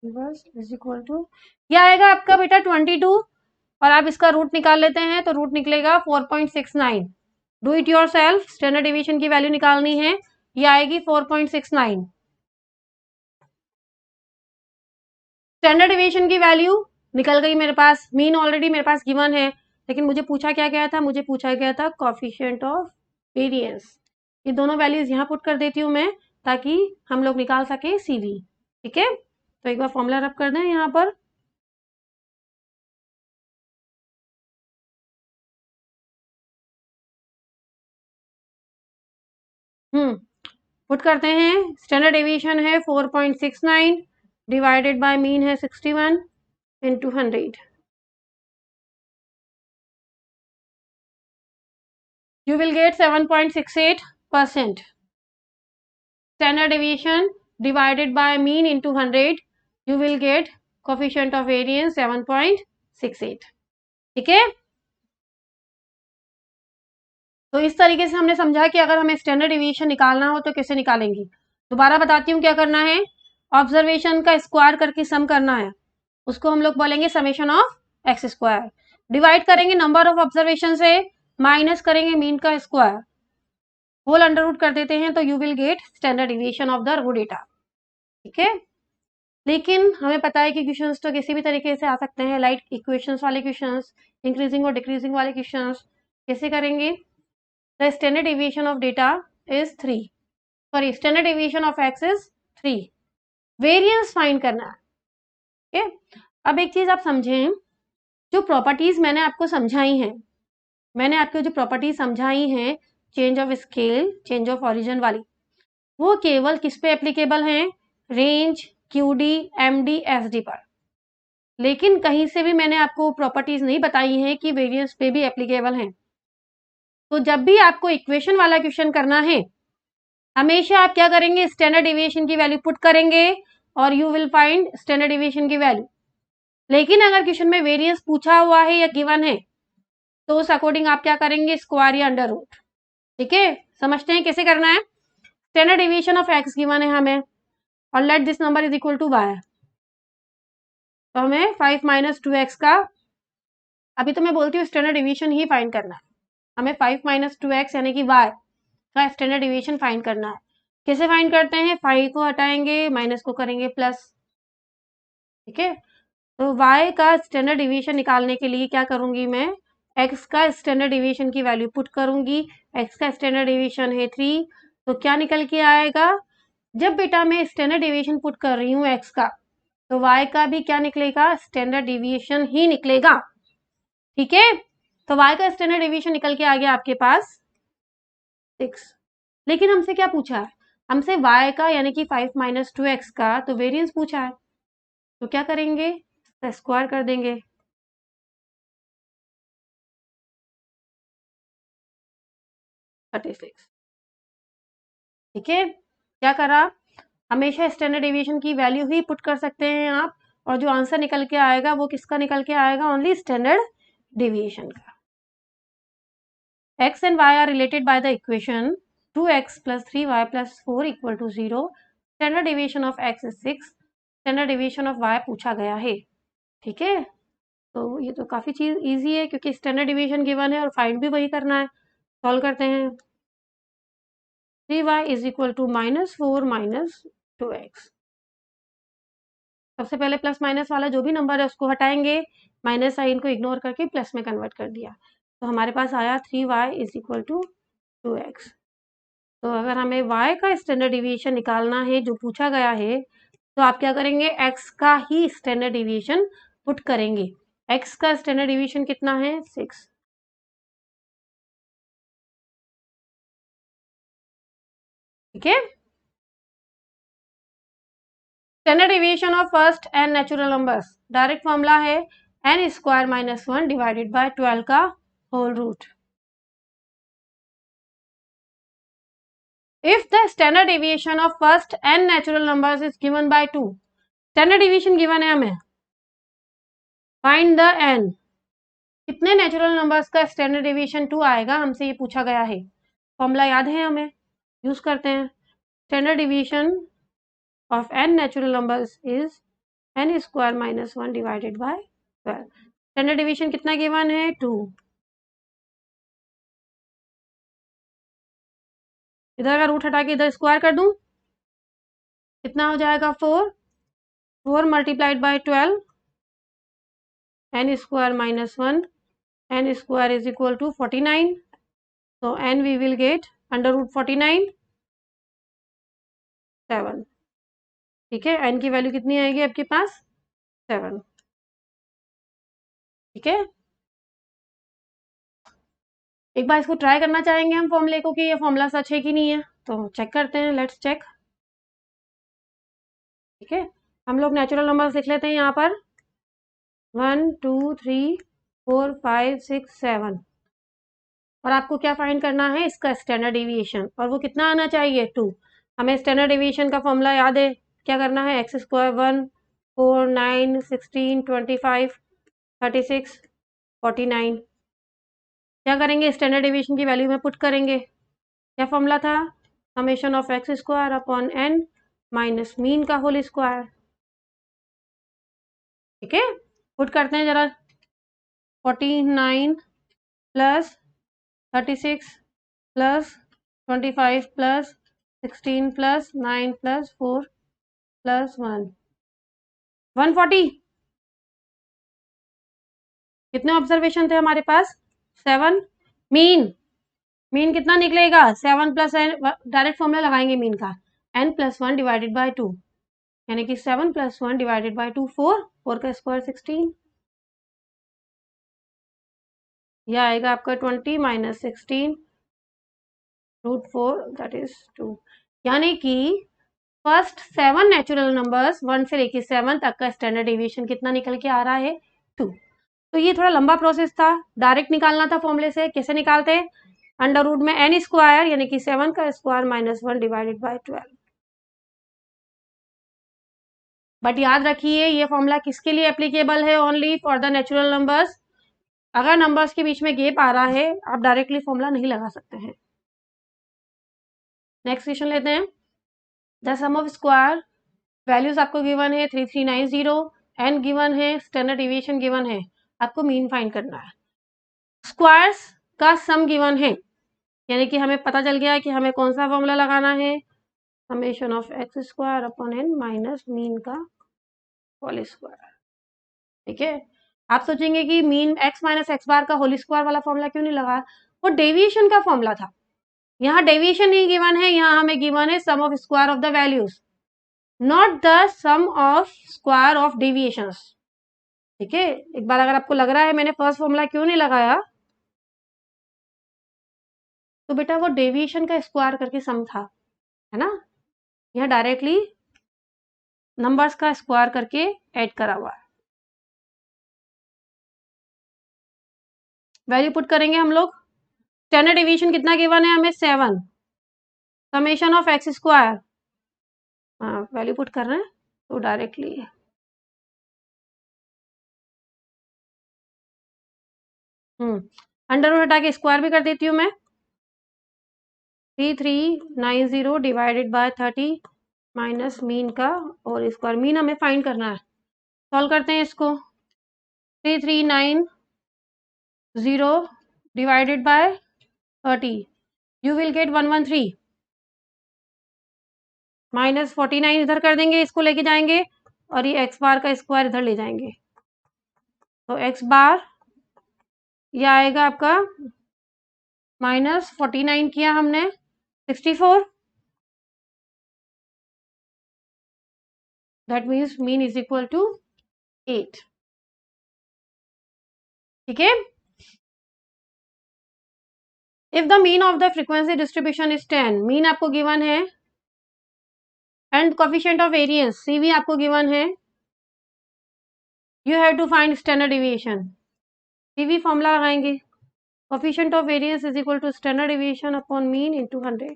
is equal to, यह आएगा आपका बेटा 22, और आप इसका रूट निकाल लेते हैं तो रूट निकलेगा 4.69। Do it your self, standard division की वैल्यू निकालनी है, ये आएगी 4.69। स्टैंडर्ड डिवीजन की वैल्यू निकल गई मेरे पास, मीन ऑलरेडी मेरे पास गिवन है, लेकिन मुझे पूछा क्या गया था, मुझे पूछा गया था कोफिशिएंट ऑफ वेरिएंस। ये दोनों वैल्यूज यहाँ पुट कर देती हूँ मैं, ताकि हम लोग निकाल सके सीवी। ठीक है, तो एक बार फॉर्मूला रब कर दें यहाँ पर। पुट करते हैं, स्टैंडर्ड डेविएशन है 4.69 डिवाइडेड बाय मीन है 61 into 100। You will get 7.68%. Standard deviation divided by mean into 100, you will get coefficient of variance 7.68. ठीक है, तो इस तरीके से हमने समझा कि अगर हमें स्टैंडर्ड डिवीएशन निकालना हो तो कैसे निकालेंगे। दोबारा बताती हूँ क्या करना है। ऑब्जर्वेशन का स्क्वायर करके सम करना है, उसको हम लोग बोलेंगे summation of x square. Divide करेंगे नंबर ऑफ ऑब्जर्वेशन से, माइनस करेंगे मीन का स्क्वायर, होल अंडर रूट कर देते हैं, तो you will get standard deviation of the raw data. ठीक है, लेकिन हमें पता है कि क्वेश्चंस तो किसी भी तरीके से आ सकते हैं, लाइक इक्वेशंस वाले क्वेश्चंस, इंक्रीजिंग और डिक्रीजिंग वाले क्वेश्चंस। कैसे करेंगे? The standard deviation of data is 3, sorry standard deviation of x is 3, variance find करना है। ओके, अब एक चीज आप समझें, जो प्रॉपर्टीज मैंने आपको समझाई हैं, मैंने आपको जो प्रॉपर्टीज समझाई हैं change of scale, change of origin वाली, वो केवल किस पे एप्लीकेबल हैं? रेंज, क्यूडी, एमडी, एसडी पर। लेकिन कहीं से भी मैंने आपको प्रॉपर्टीज नहीं बताई हैं कि वेरिएंस पे भी एप्लीकेबल हैं। तो जब भी आपको इक्वेशन वाला क्वेश्चन करना है, हमेशा आप क्या करेंगे? स्टैंडर्ड डिविएशन की वैल्यू पुट करेंगे और you will find standard deviation की वैल्यू। लेकिन अगर क्वेश्चन में वेरिएंस पूछा हुआ है या गिवन है, तो उस अकॉर्डिंग आप क्या करेंगे? स्क्वायर या अंडर रूट। ठीक है, समझते हैं कैसे करना है। Standard deviation of X given है हमें, और let this number is equal to Y. तो हमें 5 माइनस 2x का, अभी तो मैं बोलती हूँ स्टैंडर्ड डिविएशन ही फाइंड करना है। हमें 5 माइनस 2x यानी कि y का स्टैंडर्ड डिविएशन फाइंड करना है। कैसे फाइंड करते हैं? 5 को हटाएंगे, माइनस को करेंगे प्लस। ठीक है, तो y का स्टैंडर्ड डिविएशन निकालने के लिए क्या करूंगी मैं? x का स्टैंडर्ड डिविएशन की वैल्यू पुट करूंगी। x का स्टैंडर्ड डिविएशन है 3, तो क्या निकल के आएगा? जब बेटा मैं स्टैंडर्ड डिविएशन पुट कर रही हूँ x का, तो y का भी क्या निकलेगा? स्टैंडर्ड डिविएशन ही निकलेगा। ठीक है, तो y का स्टैंडर्ड डिविएशन निकल के आ गया आपके पास 6। लेकिन हमसे क्या पूछा है? हमसे y का यानी कि 5 माइनस 2x का तो वेरिएंस पूछा है, तो क्या करेंगे? स्क्वायर कर देंगे। ठीक है, क्या करा? हमेशा स्टैंडर्ड डिविएशन की वैल्यू ही पुट कर सकते हैं आप, और जो आंसर निकल के आएगा वो किसका निकल के आएगा? ओनली स्टैंडर्ड डिविएशन का। x and y are related by the equation 2x plus 3y plus 4 equal to 0. Standard deviation of x is 6. Standard deviation of y पूछा गया है। ठीक है, तो ये तो काफी चीज इजी है, क्योंकि स्टैंडर्ड डिविएशन गिवन है और फाइंड भी वही करना है। सॉल्व करते हैं। 3y is equal to minus 4 minus 2x। सबसे पहले प्लस माइनस वाला जो भी नंबर है उसको हटाएंगे, माइनस साइन को इग्नोर करके प्लस में कन्वर्ट कर दिया, तो हमारे पास आया 3y is equal to 2x। तो अगर हमें y का स्टैंडर्ड डिविएशन निकालना है जो पूछा गया है, तो आप क्या करेंगे? x का ही स्टैंडर्ड डिविएशन पुट करेंगे। x का स्टैंडर्ड डिविएशन कितना है? 6। ठीक है, standard deviation of first N natural numbers, direct formula है n square minus 1 divided by 12 का whole root. If the standard deviation of first n natural numbers is given by 2, standard deviation given है हमें, find the n, कितने natural numbers का standard deviation 2 आएगा, हमसे ये पूछा गया है। फॉर्मूला याद है हमें, यूज करते हैं। Standard deviation of n natural numbers is n square minus 1 divided by 12। Standard deviation कितना गिवन है? 2। इधर का रूट हटा के इधर स्क्वायर कर दूं, कितना हो जाएगा? 4। 4 multiplied by 12, n square minus 1, n square is equal to 49। तो n we will get under root 49 7। ठीक है, n की वैल्यू कितनी आएगी आपके पास? 7। ठीक है, एक बार इसको ट्राई करना चाहेंगे हम फॉर्मूले को कि ये फॉर्मूला सच है कि नहीं है, तो चेक करते हैं। Let's check. ठीक है, हम लोग नेचुरल नंबर्स लिख लेते हैं यहाँ पर 1 2 3 4 5 6 7, और आपको क्या फाइंड करना है? इसका स्टैंडर्ड डिविएशन, और वो कितना आना चाहिए? 2। हमें स्टैंडर्ड डिविएशन का फॉर्मूला याद है, क्या करना है? X square 1 4 9 16 25 36 49। क्या करेंगे? स्टैंडर्ड डिविएशन की वैल्यू में पुट करेंगे। क्या फॉर्मूला था? Summation of x square upon N minus mean का होल स्क्वायर। ठीक है, पुट करते हैं जरा। 49 plus 36 plus 25 plus 16 plus 9 plus 4 plus 1 140। कितने ऑब्जर्वेशन थे हमारे पास? 7। मीन कितना निकलेगा? 7 प्लस एन, डायरेक्ट फॉर्मूला लगाएंगे मीन का, n+1 डिवाइडेड बाय 2, यानी कि 7 + 1 डिवाइडेड बाय 2 4 का स्क्वायर 16। यह आएगा आपका 20 माइनस 16 √4 दैट इज 2, यानी कि फर्स्ट 7 नेचुरल नंबर्स 1 से लेके 7 तक का स्टैंडर्ड डेविएशन कितना निकल के आ रहा है? 2। तो ये थोड़ा लंबा प्रोसेस था, डायरेक्ट निकालना था फॉर्मूले से। कैसे निकालते हैं? अंडर रूट में n स्क्वायर यानी कि 7 का square minus 1 divided by 12। But याद रखिए ये फॉर्मूला किसके लिए एप्लीकेबल है? Only for the natural numbers. अगर नंबर्स के बीच में गैप आ रहा है आप डायरेक्टली फॉर्मूला नहीं लगा सकते हैं। नेक्स्ट क्वेश्चन लेते हैं। The sum of square, values आपको गिवन है 3390, एन गिवन है, स्टैंडर्ड डेविएशन गिवन है, आपको मीन फाइंड करना है। स्क्वायर्स का सम गिवन है, यानी कि हमें पता चल गया कि हमें कौन सा फॉर्मूला लगाना है, summation of x square upon N minus mean का होल स्क्वायर। ठीक है, आप सोचेंगे कि mean x minus x bar का होल स्क्वायर वाला फॉर्मूला क्यों नहीं लगा? वो डेविएशन का फॉर्मूला था। यहाँ डेविएशन नहीं गिवन है, यहाँ हमें गिवन है sum of square of the values, not the sum of square of deviations. ठीक है, एक बार अगर आपको लग रहा है मैंने फर्स्ट फॉर्मूला क्यों नहीं लगाया, तो बेटा वो डेविएशन का स्क्वायर करके सम था, है ना। यहाँ डायरेक्टली नंबर्स का स्क्वायर करके ऐड करा हुआ है। वैल्यू पुट करेंगे हम लोग। स्टैंडर्ड डेविएशन कितना गिवन है हमें? 7। समेशन ऑफ एक्स स्क्वायर, हाँ वैल्यू पुट कर रहे हैं तो डायरेक्टली अंडर रूट हटा के स्क्वायर भी कर देती हूँ मैं। 3390 डिवाइडेड बाय 30 माइनस मीन का और स्क्वायर। मीन हमें फाइंड करना है, सॉल्व करते हैं इसको। 3390 divided by 30, you will gate 113 minus 49 इधर कर देंगे, इसको लेके जाएंगे और ये एक्स बार का स्क्वायर इधर ले जाएंगे, तो एक्स बार ये आएगा आपका माइनस 49 किया हमने 64, that means mean is equal to 8। ठीक है, if the mean of the frequency distribution is 10, mean आपको गिवन है and coefficient of variance CV आपको गिवन है, you have to find standard deviation. CV formula लगाएंगे, coefficient of variance is equal to standard deviation upon mean into 100।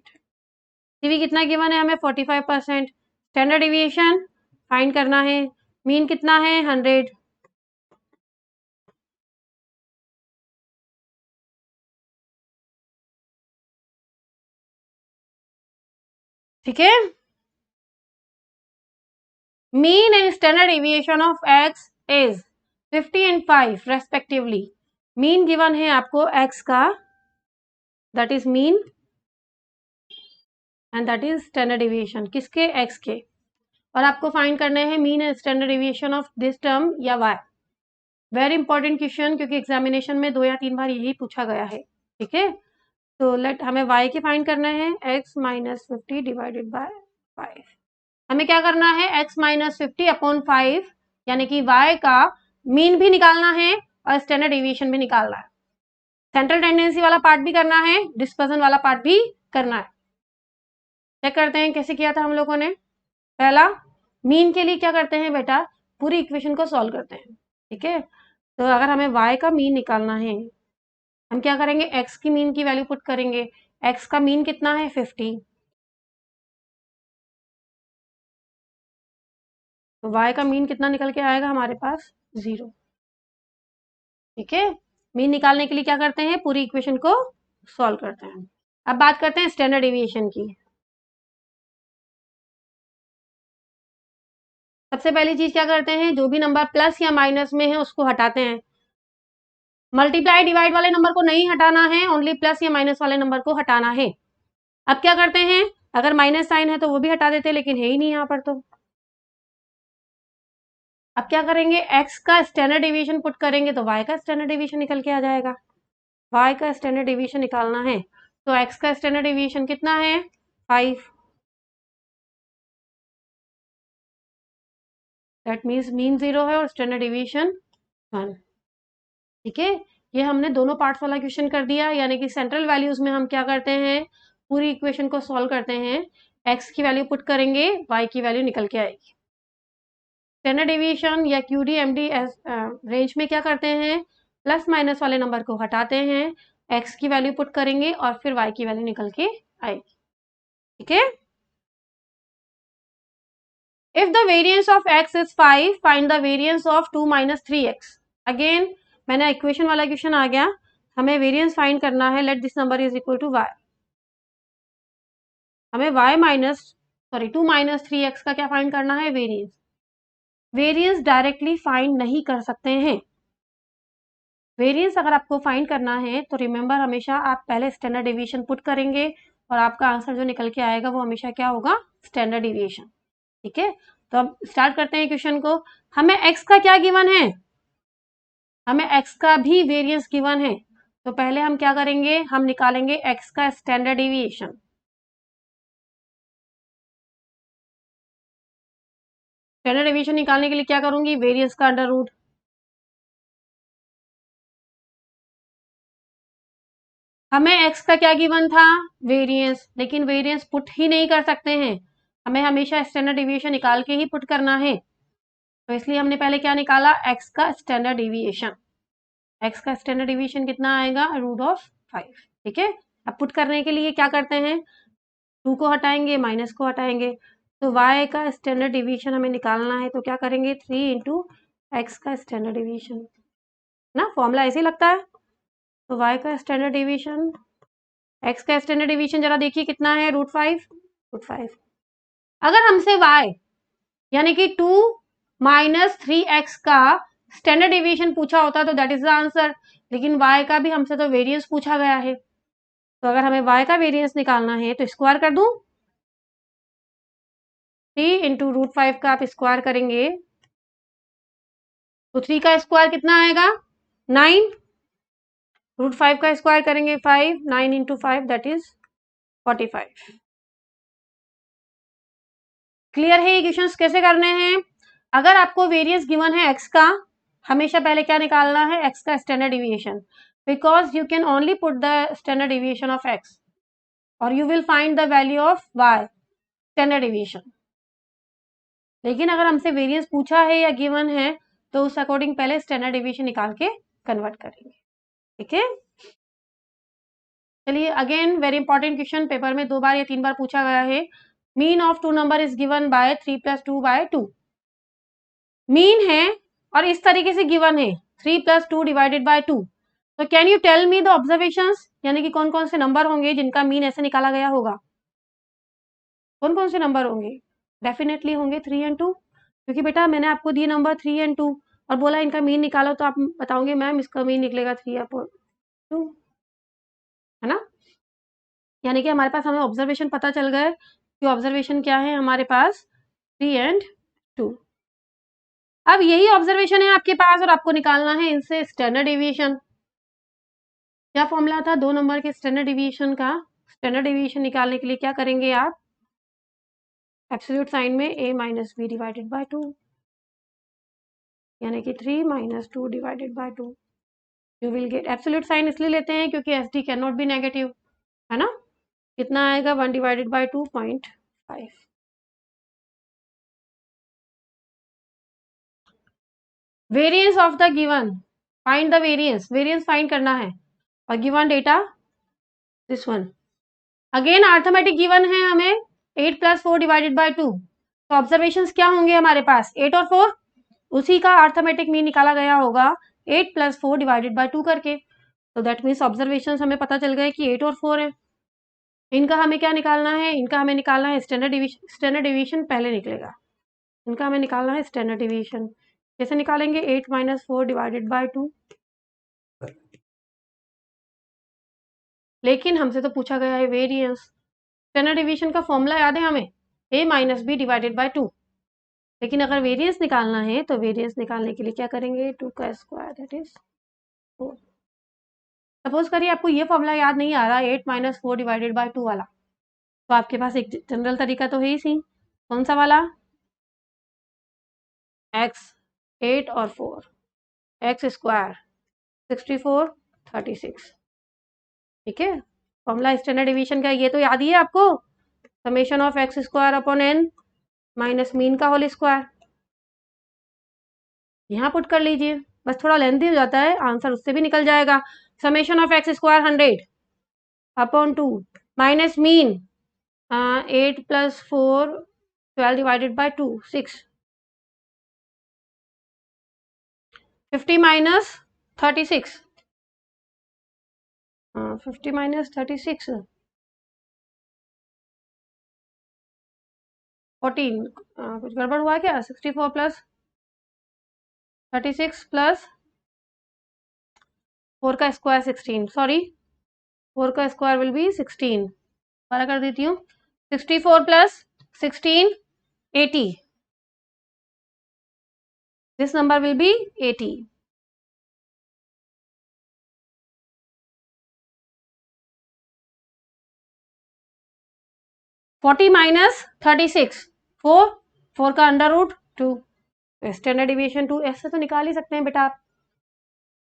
CV कितना given है हमें? 45%। Standard deviation find करना है, mean कितना है? 100। ठीक है, mean and standard deviation of x is 50 and 5 respectively. Mean given है आपको x का, that is mean, and that is standard deviation किसके? x के। और आपको फाइंड करने हैं mean and standard deviation of this term या y। वेरी इंपॉर्टेंट क्वेश्चन, क्योंकि एग्जामिनेशन में 2 या 3 बार यही पूछा गया है। ठीक है, तो लेट हमें y के फाइंड करना है, x माइनस 50 डिवाइडेड बाय 5। हमें क्या करना है? x माइनस 50 अपॉन 5, यानी कि y का मीन भी निकालना है और स्टैंडर्ड डेविएशन भी निकालना है। सेंट्रल टेंडेंसी वाला पार्ट भी करना है, डिस्पर्सन वाला पार्ट भी करना है। चेक करते हैं कैसे किया था हम लोगों ने। पहला, मीन के लिए क्या करते हैं बेटा? पूरी इक्वेशन को सॉल्व करते हैं। ठीक है, तो अगर हमें y का मीन निकालना है, हम क्या करेंगे? x की मीन की वैल्यू पुट करेंगे। x का मीन कितना है? 50, तो y का मीन कितना निकल के आएगा हमारे पास? 0। ठीक है, मीन निकालने के लिए क्या करते हैं? पूरी इक्वेशन को सॉल्व करते हैं। अब बात करते हैं स्टैंडर्ड डेविएशन की। सबसे पहली चीज क्या करते हैं, जो भी नंबर प्लस या माइनस में है उसको हटाते हैं। मल्टीप्लाई डिवाइड वाले नंबर को नहीं हटाना है, ओनली प्लस या माइनस वाले नंबर को हटाना है। अब क्या करते हैं, अगर माइनस साइन है तो वो भी हटा देते हैं, लेकिन है ही नहीं यहाँ पर तो। अब क्या करेंगे, x का स्टैंडर्ड डिवीजन पुट करेंगे तो y का स्टैंडर्ड डिवीजन निकल के आ जाएगा। y का स्टैंडर्ड डिवीजन निकालना है तो x का स्टैंडर्ड डिवीजन कितना है, 5। दैट मीन्स मीन 0 है और स्टैंडर्ड डिवीजन 1। ठीक है, ये हमने दोनों पार्ट्स वाला क्वेश्चन कर दिया, यानी कि सेंट्रल वैल्यूज में हम क्या करते हैं, पूरी इक्वेशन को सॉल्व करते हैं, x की वैल्यू पुट करेंगे, y की वैल्यू निकल के आएगी। स्टैंडर्ड डिवीजन या QD MD रेंज में क्या करते हैं, प्लस माइनस वाले नंबर को हटाते हैं, x की वैल्यू पुट करेंगे और फिर y की वैल्यू निकल के आएगी। ठीक है, if the variance of x is 5, find the variance of 2 minus 3x। Again मैंने इक्वेशन वाला क्वेश्चन आ गया, हमें वेरिएंस फाइंड करना है, let this number is equal to y। हमें y 2 माइनस 3x का क्या फाइंड करना है, वेरिएंस। वेरिएंस डायरेक्टली फाइंड नहीं कर सकते हैं। वेरिएंस अगर आपको फाइंड करना है तो रिमेंबर, हमेशा आप पहले स्टैंडर्ड डिवीजन पुट करेंगे और आपका आंसर जो निकल के आएगा वो हमेशा क्या होगा, स्टैंडर्ड डिवीजन। ठीक है, तो अब स्टार्ट करते हैं क्वेश्चन को। हमें x का क्या गिवन है, हमें x का भी वेरिएंस गिवन है, तो पहले हम क्या करेंगे, हम निकालेंगे x का स्टैंडर्ड डिवीजन। स्टैंडर्ड डिवीजन निकालने के लिए क्या करूंगी, वेरिएंस का अंडर रूट। हमें x का क्या गिवन था, वेरिएंस, लेकिन वेरिएंस पुट ही नहीं कर सकते हैं, हमें हमेशा स्टैंडर्ड डिवीजन निकाल के ही पुट करना है। तो इसलिए हमने पहले क्या निकाला, x का स्टैंडर्ड डिवीजन। x का स्टैंडर्ड डिवीजन कितना आएगा, √5। ठीक है, अब पुट करने के लिए क्या करते हैं, 2 को हटाएंगे, माइनस को हटाएंगे, तो y का स्टैंडर्ड डिवीजन हमें निकालना है, तो क्या करेंगे, 3 इंटू एक्स का स्टैंडर्ड डिवीजन ना, फॉर्मूला ऐसे ही लगता है। तो y का स्टैंडर्ड डिवीजन, x का स्टैंडर्ड डिवीजन जरा देखिए कितना है, √5। अगर हमसे y यानी कि 2 माइनस 3x का स्टैंडर्ड डिवीजन पूछा होता तो दैट इज द आंसर, लेकिन y का भी हमसे तो वेरिएंस पूछा गया है, तो अगर हमें y का वेरिएंस निकालना है तो स्क्वायर कर दूं, 3 इंटू √5 का आप स्क्वायर करेंगे तो 3 का स्क्वायर कितना आएगा, 9। √5 का स्क्वायर करेंगे 5, 9 इंटू 5 दैट इज 45। क्लियर है ये क्वेश्चंस कैसे करने हैं। अगर आपको वेरिएंस गिवन है x का, हमेशा पहले क्या निकालना है, x का standard deviation, because you can only put the standard deviation of x और you will find the value of y, standard deviation. लेकिन अगर हमसे वेरिएंस पूछा है या गिवन है तो उस अकॉर्डिंग पहले स्टैंडर्ड डिविएशन निकाल के कन्वर्ट करेंगे। ठीक है, चलिए again very important question, paper में 2 बार या 3 बार पूछा गया है। Mean of 2 number is given by 3 + 2 / 2। Mean है और इस तरीके से गिवन है 3 + 2 डिवाइडेड बाय 2, तो can you tell me the observations, यानी कि कौन कौन से नंबर होंगे जिनका मीन ऐसे निकाला गया होगा, कौन कौन से नंबर होंगे, डेफिनेटली होंगे 3 और 2, क्योंकि बेटा मैंने आपको दिए नंबर 3 और 2 और बोला इनका मीन निकालो, तो आप बताओगे मैम इसका मीन निकलेगा 3 और 2, है ना। यानी कि हमारे पास, हमें ऑब्जर्वेशन पता चल गए कि ऑब्जर्वेशन क्या है हमारे पास, 3 और 2। अब यही ऑब्जर्वेशन है आपके पास और आपको निकालना है इनसे स्टैंडर्ड डिविएशन। क्या फॉर्मूला था 2 नंबर के स्टैंडर्ड डिविएशन का, स्टैंडर्ड डिविएशन निकालने के लिए क्या करेंगे आप, एब्सोल्यूट साइन में a - b डिवाइडेड बाय 2, यानी कि 3 - 2 divided by 2, you will get, absolute sign इसलिए लेते हैं क्योंकि SD can not be negative, है ना। कितना आएगा, 1 divided by 2.5। Variance of the given, find the variance, variance find करना है और given data this one. Again arithmetic given है हमें 8 + 4 डिवाइडेड बाय 2, तो ऑब्जर्वेशंस क्या होंगे हमारे पास, 8 और 4, उसी का अर्थमेटिक मीन निकाला गया होगा 8 + 4 डिवाइडेड बाय 2 करके, तो दैट मीन्स ऑब्जर्वेशंस हमें पता चल गए कि 8 और 4 है। इनका हमें क्या निकालना है, इनका हमें निकालना है स्टैंडर्ड डिवीजन, स्टैंडर्ड डिवीजन पहले निकलेगा। इनका हमें निकालना है स्टैंडर्ड डिवीजन। कैसे निकालेंगे? 8 - 4 डिवाइडेड बाय 2। लेकिन हमसे तो पूछा गया है वेरिएंस। स्टैंडर्ड डिवीजन का फॉर्मूला याद है हमें, a - b डिवाइडेड बाय 2। लेकिन अगर वेरिएंस निकालना है तो वेरिएंस निकालने के लिए क्या करेंगे? 2 का स्क्वायर दैट इज 4। सपोज करिए आपको ये फॉर्मूला याद नहीं आ रहा 8 - 4 डिवाइडेड बाय 2 वाला, तो आपके पास एक जनरल तरीका तो है ही सी। कौन सा वाला? x 8 और 4, x स्क्वायर 64 36। ठीक है, फॉर्मूला स्टैंडर्ड डिवीजन का ये तो याद ही है आपको, summation of x square upon n minus mean का होल स्क्वायर। यहाँ पुट कर लीजिए, बस थोड़ा लेंथी हो जाता है, आंसर उससे भी निकल जाएगा। Summation of x square 100 upon 2 minus mean 8 + 4 12 divided by 2 6। 50 - 36 50 - 36 14। कुछ गड़बड़ हुआ क्या? 64 + 36 + 4 का स्क्वायर 16, सॉरी 4 का स्क्वायर विल बी 16। दोबारा कर देती हूँ, 64 + 16 80। This number will be 80। -40 - 36 4 का √2। स्टैंडर्ड डिविएशन 2 ऐसे तो निकाल ही सकते हैं बेटा आप,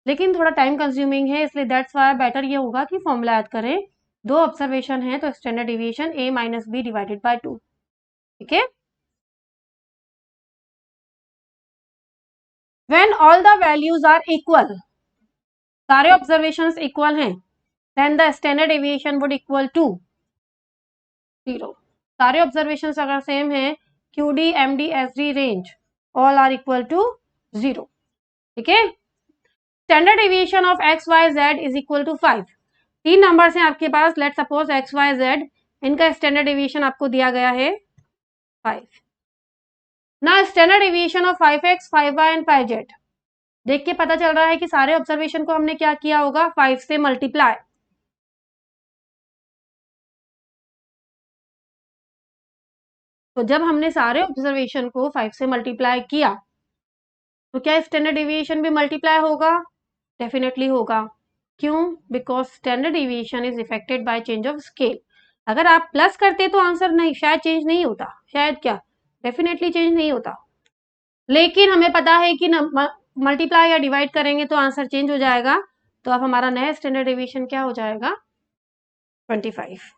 लेकिन थोड़ा टाइम कंज्यूमिंग है, इसलिए दैट्स वाई बेटर ये होगा कि फॉर्मूला याद करें। 2 ऑब्जर्वेशन है तो standard deviation a - b divided by 2। ठीक है, when all the values are equal, सारे ऑब्जर्वेशंस इक्वल हैं, then the standard deviation would equal to 0। सारे ऑब्जर्वेशंस अगर सेम हैं, QD MD SD range all are equal to 0। ठीक है, standard deviation of XYZ is equal to 5। 3 numbers हैं आपके पास, लेट सपोज XYZ, इनका स्टैंडर्ड डिविएशन आपको दिया गया है 5। ना standard deviation of 5x 5y and 5z, देख के पता चल रहा है कि सारे ऑब्जर्वेशन को हमने क्या किया होगा? 5 से मल्टीप्लाई। तो जब हमने सारे ऑब्जर्वेशन को 5 से मल्टीप्लाई किया तो क्या स्टैंडर्ड डिविएशन भी मल्टीप्लाई होगा? डेफिनेटली होगा। क्यों? Because standard deviation is affected by change of scale. अगर आप प्लस करते तो आंसर नहीं, शायद चेंज नहीं होता, शायद क्या, डेफिनेटली चेंज नहीं होता। लेकिन हमें पता है कि मल्टीप्लाई या डिवाइड करेंगे तो आंसर चेंज हो जाएगा। तो अब हमारा नया स्टैंडर्ड डिविएशन क्या हो जाएगा? 25।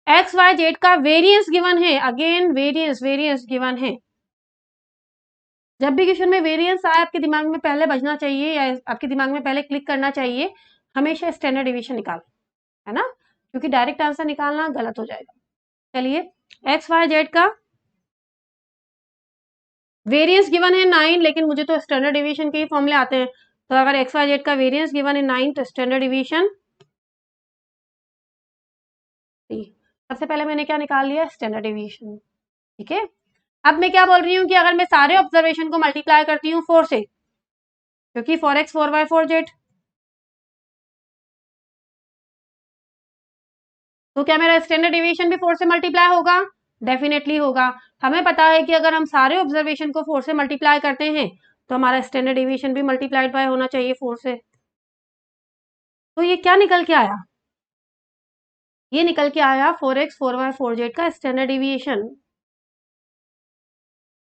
XYZ का वेरिएंस गिवन है, अगेन वेरिएंस गिवन है। जब भी क्वेश्चन में वेरिएंस आए आपके दिमाग में पहले बजना चाहिए या आपके दिमाग में पहले क्लिक करना चाहिए, हमेशा स्टैंडर्ड डिवीजन निकाल, है ना, क्योंकि डायरेक्ट आंसर निकालना गलत हो जाएगा। चलिए, XYZ का वेरिएंस गिवन है 9, लेकिन मुझे तो स्टैंडर्ड डिवीजन के ही फॉर्मूले आते हैं। तो अगर XYZ का वेरिएंस गिवन है 9 तो स्टैंडर्ड डिवीजन 3। सबसे पहले मैंने क्या निकाल लिया? Standard division. ठीक है, अब मैं क्या बोल रही हूँ कि अगर मैं सारे ऑब्जर्वेशन को मल्टीप्लाई करती हूँ 4 से, क्योंकि 4x 4y 4z, तो क्या मेरा स्टैंडर्ड डिवीजन भी 4 से मल्टीप्लाई होगा? डेफिनेटली होगा। हमें पता है कि अगर हम सारे ऑब्जर्वेशन को 4 से मल्टीप्लाई करते हैं तो हमारा स्टैंडर्ड डिवीजन भी मल्टीप्लाइड बाय होना चाहिए 4 से। तो ये क्या निकल के आया? ये निकल के आया 4x 4y 4z का स्टैंडर्ड डिवीजन।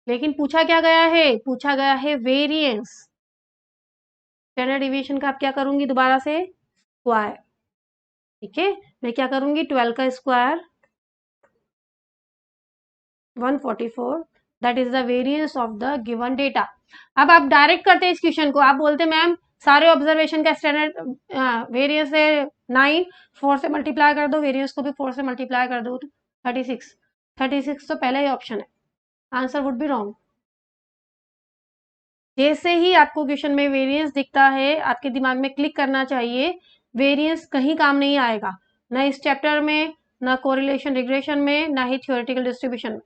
लेकिन पूछा क्या गया है? पूछा गया है वेरिएंस। स्टैंडर्ड डिवीजन का आप क्या करूंगी? दोबारा से स्क्वायर। ठीक है, मैं क्या करूंगी? 12 का square 144, that is the variance of the given data. अब आप डायरेक्ट करते इस क्वेश्चन को, आप बोलते मैम सारे ऑब्जर्वेशन का स्टैंडर्ड वेरिएंस है 9, 4 से मल्टीप्लाई कर दो, वेरिएंस को भी 4 से मल्टीप्लाई कर दो, 36। 36 तो पहला ही ऑप्शन है, आंसर वुड बी रॉन्ग। जैसे ही आपको क्वेश्चन में वेरिएंस दिखता है आपके दिमाग में क्लिक करना चाहिए, वेरिएंस कहीं काम नहीं आएगा, ना इस चैप्टर में, ना कोरिलेशन रिग्रेशन में, ना ही थ्योरेटिकल डिस्ट्रीब्यूशन में।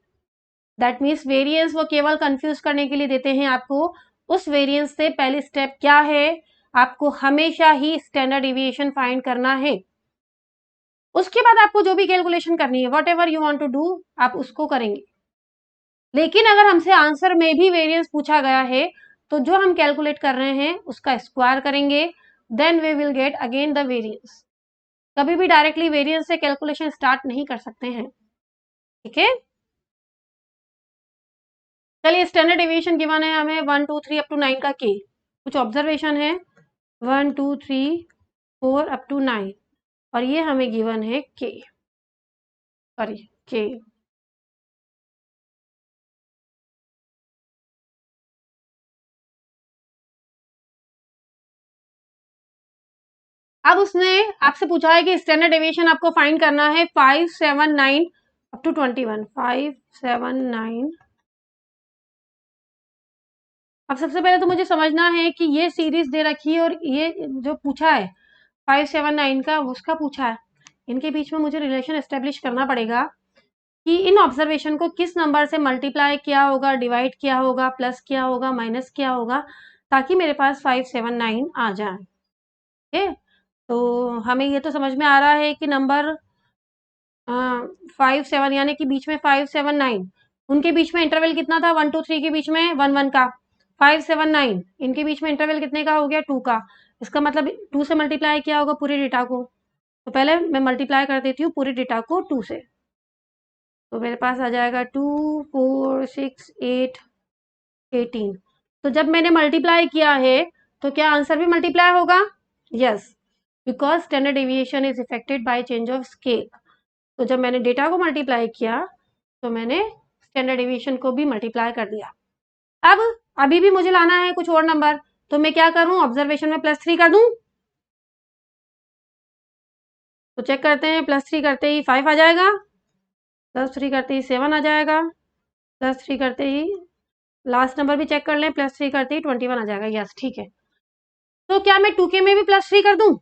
दैट मीन्स वेरिएंस वो केवल कंफ्यूज करने के लिए देते हैं आपको। उस वेरिएंस से पहली स्टेप क्या है, आपको हमेशा ही स्टैंडर्ड डिविएशन फाइंड करना है। उसके बाद आपको जो भी कैलकुलेशन करनी है, whatever you want to do, आप उसको करेंगे। लेकिन अगर हमसे आंसर में भी वेरिएंस पूछा गया है तो जो हम कैलकुलेट कर रहे हैं उसका स्क्वायर करेंगे, then we will get again the variance. कभी भी डायरेक्टली वेरिएंस से कैलकुलेशन स्टार्ट नहीं कर सकते हैं, ठीक है। चलिए, स्टैंडर्ड डेविएशन गिवन है हमें 1 2 3 अप टू 9 का के। कुछ ऑब्जर्वेशन है 1 2 3 4 अप टू 9, और ये हमें गिवन है के, सॉरी के। अब उसने आपसे पूछा है कि स्टैंडर्ड डेविएशन आपको फाइंड करना है 5 7 9 अप टू 21, 5 7 9। अब सबसे पहले तो मुझे समझना है कि ये सीरीज दे रखी है और ये जो पूछा है 5 7 9 का, उसका पूछा है। इनके बीच में मुझे रिलेशन एस्टेब्लिश करना पड़ेगा कि इन ऑब्जर्वेशन को किस नंबर से मल्टीप्लाई किया होगा, डिवाइड किया होगा, प्लस किया होगा, माइनस किया होगा, ताकि मेरे पास 5 7 9 आ जाए। ठीक है, तो हमें ये तो समझ में आ रहा है कि नंबर 5 7 यानी कि बीच में 5 7 9, उनके बीच में इंटरवल कितना था, 1 2 3 के बीच में 1 1 का, 5 7 9 इनके बीच में इंटरवल कितने का हो गया, 2 का। इसका मतलब 2 से मल्टीप्लाई किया होगा पूरे डेटा को। तो पहले मैं मल्टीप्लाई कर देती हूँ पूरे डेटा को 2 से, तो मेरे पास आ जाएगा 2 4 6 8 18। तो जब मैंने मल्टीप्लाई किया है तो क्या आंसर भी मल्टीप्लाई होगा? Yes, because standard deviation is affected by change of scale. तो जब मैंने डेटा को मल्टीप्लाई किया तो मैंने स्टैंडर्ड डेविएशन को भी मल्टीप्लाई कर दिया। अब अभी भी मुझे लाना है कुछ और नंबर, तो मैं क्या करूं, ऑब्जर्वेशन में +3 कर दूं। तो चेक करते हैं, +3 करते ही 5 आ जाएगा, +3 करते ही 7 आ जाएगा, +3 करते ही लास्ट नंबर भी चेक कर लें, +3 करते ही 21 आ जाएगा। यस, ठीक है। तो क्या मैं 2K में भी +3 कर दूं?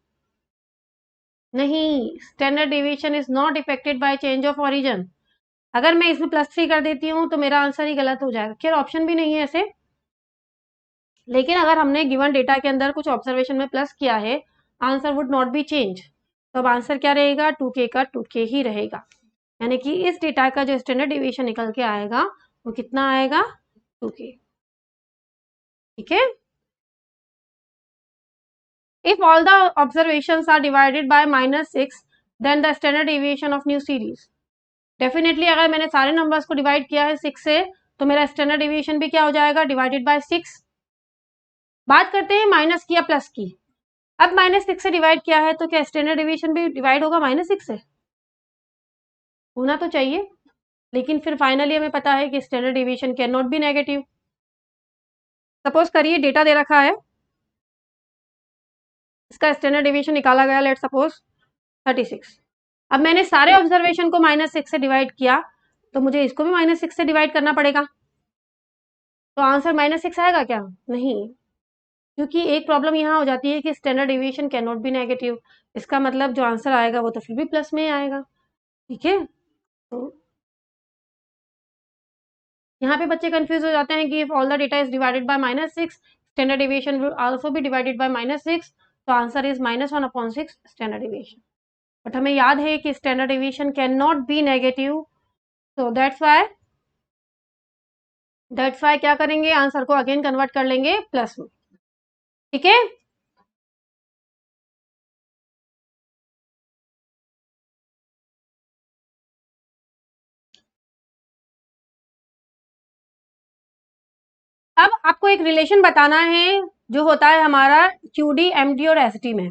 नहीं, standard deviation is not affected by change of origin. अगर मैं इसमें +3 कर देती हूँ तो मेरा आंसर ही गलत हो जाएगा। खैर ऑप्शन भी नहीं है ऐसे, लेकिन अगर हमने गिवन डेटा के अंदर कुछ ऑब्जर्वेशन में प्लस किया है, answer would not be change. तो अब आंसर क्या रहेगा, 2K का 2K ही रहेगा। यानी कि इस डेटा का जो स्टैंडर्ड डिविएशन निकल के आएगा वो कितना आएगा, 2K। ठीक है। If all the observations are divided by -6, then the standard deviation of new series. Definitely अगर मैंने सारे नंबर्स को डिवाइड किया है 6 से, तो मेरा स्टैंडर्ड डिविएशन भी क्या हो जाएगा, डिवाइडेड बाय 6। बात करते हैं माइनस की या प्लस की। अब -6 से डिवाइड किया है तो क्या स्टैंडर्ड डिविएशन भी डिवाइड होगा -6 से? होना तो चाहिए, लेकिन फिर फाइनली हमें पता है कि standard deviation can not be negative. Suppose करिए डेटा दे रखा है, इसका स्टैंडर्ड डिविएशन निकाला गया, लेट सपोज 36। अब मैंने सारे ऑब्जर्वेशन को -6 से डिवाइड किया, तो मुझे इसको भी -6 से डिवाइड करना पड़ेगा। तो आंसर -6 आएगा क्या? नहीं, क्योंकि एक प्रॉब्लम यहाँ हो जाती है कि standard deviation can not be negative. इसका मतलब जो आंसर आएगा वो तो फिर भी प्लस में आएगा। ठीक है, तो यहाँ पे बच्चे कंफ्यूज हो जाते हैं कि if all the data is divided by -6, standard deviation will also be divided bye -6, तो answer is -1/6 standard deviation. But हमें याद है कि standard deviation can not be negative, तो दैट्स वाई क्या करेंगे, आंसर को अगेन कन्वर्ट कर लेंगे प्लस में। ठीक है, अब आपको एक रिलेशन बताना है जो होता है हमारा QD, MD और SD में।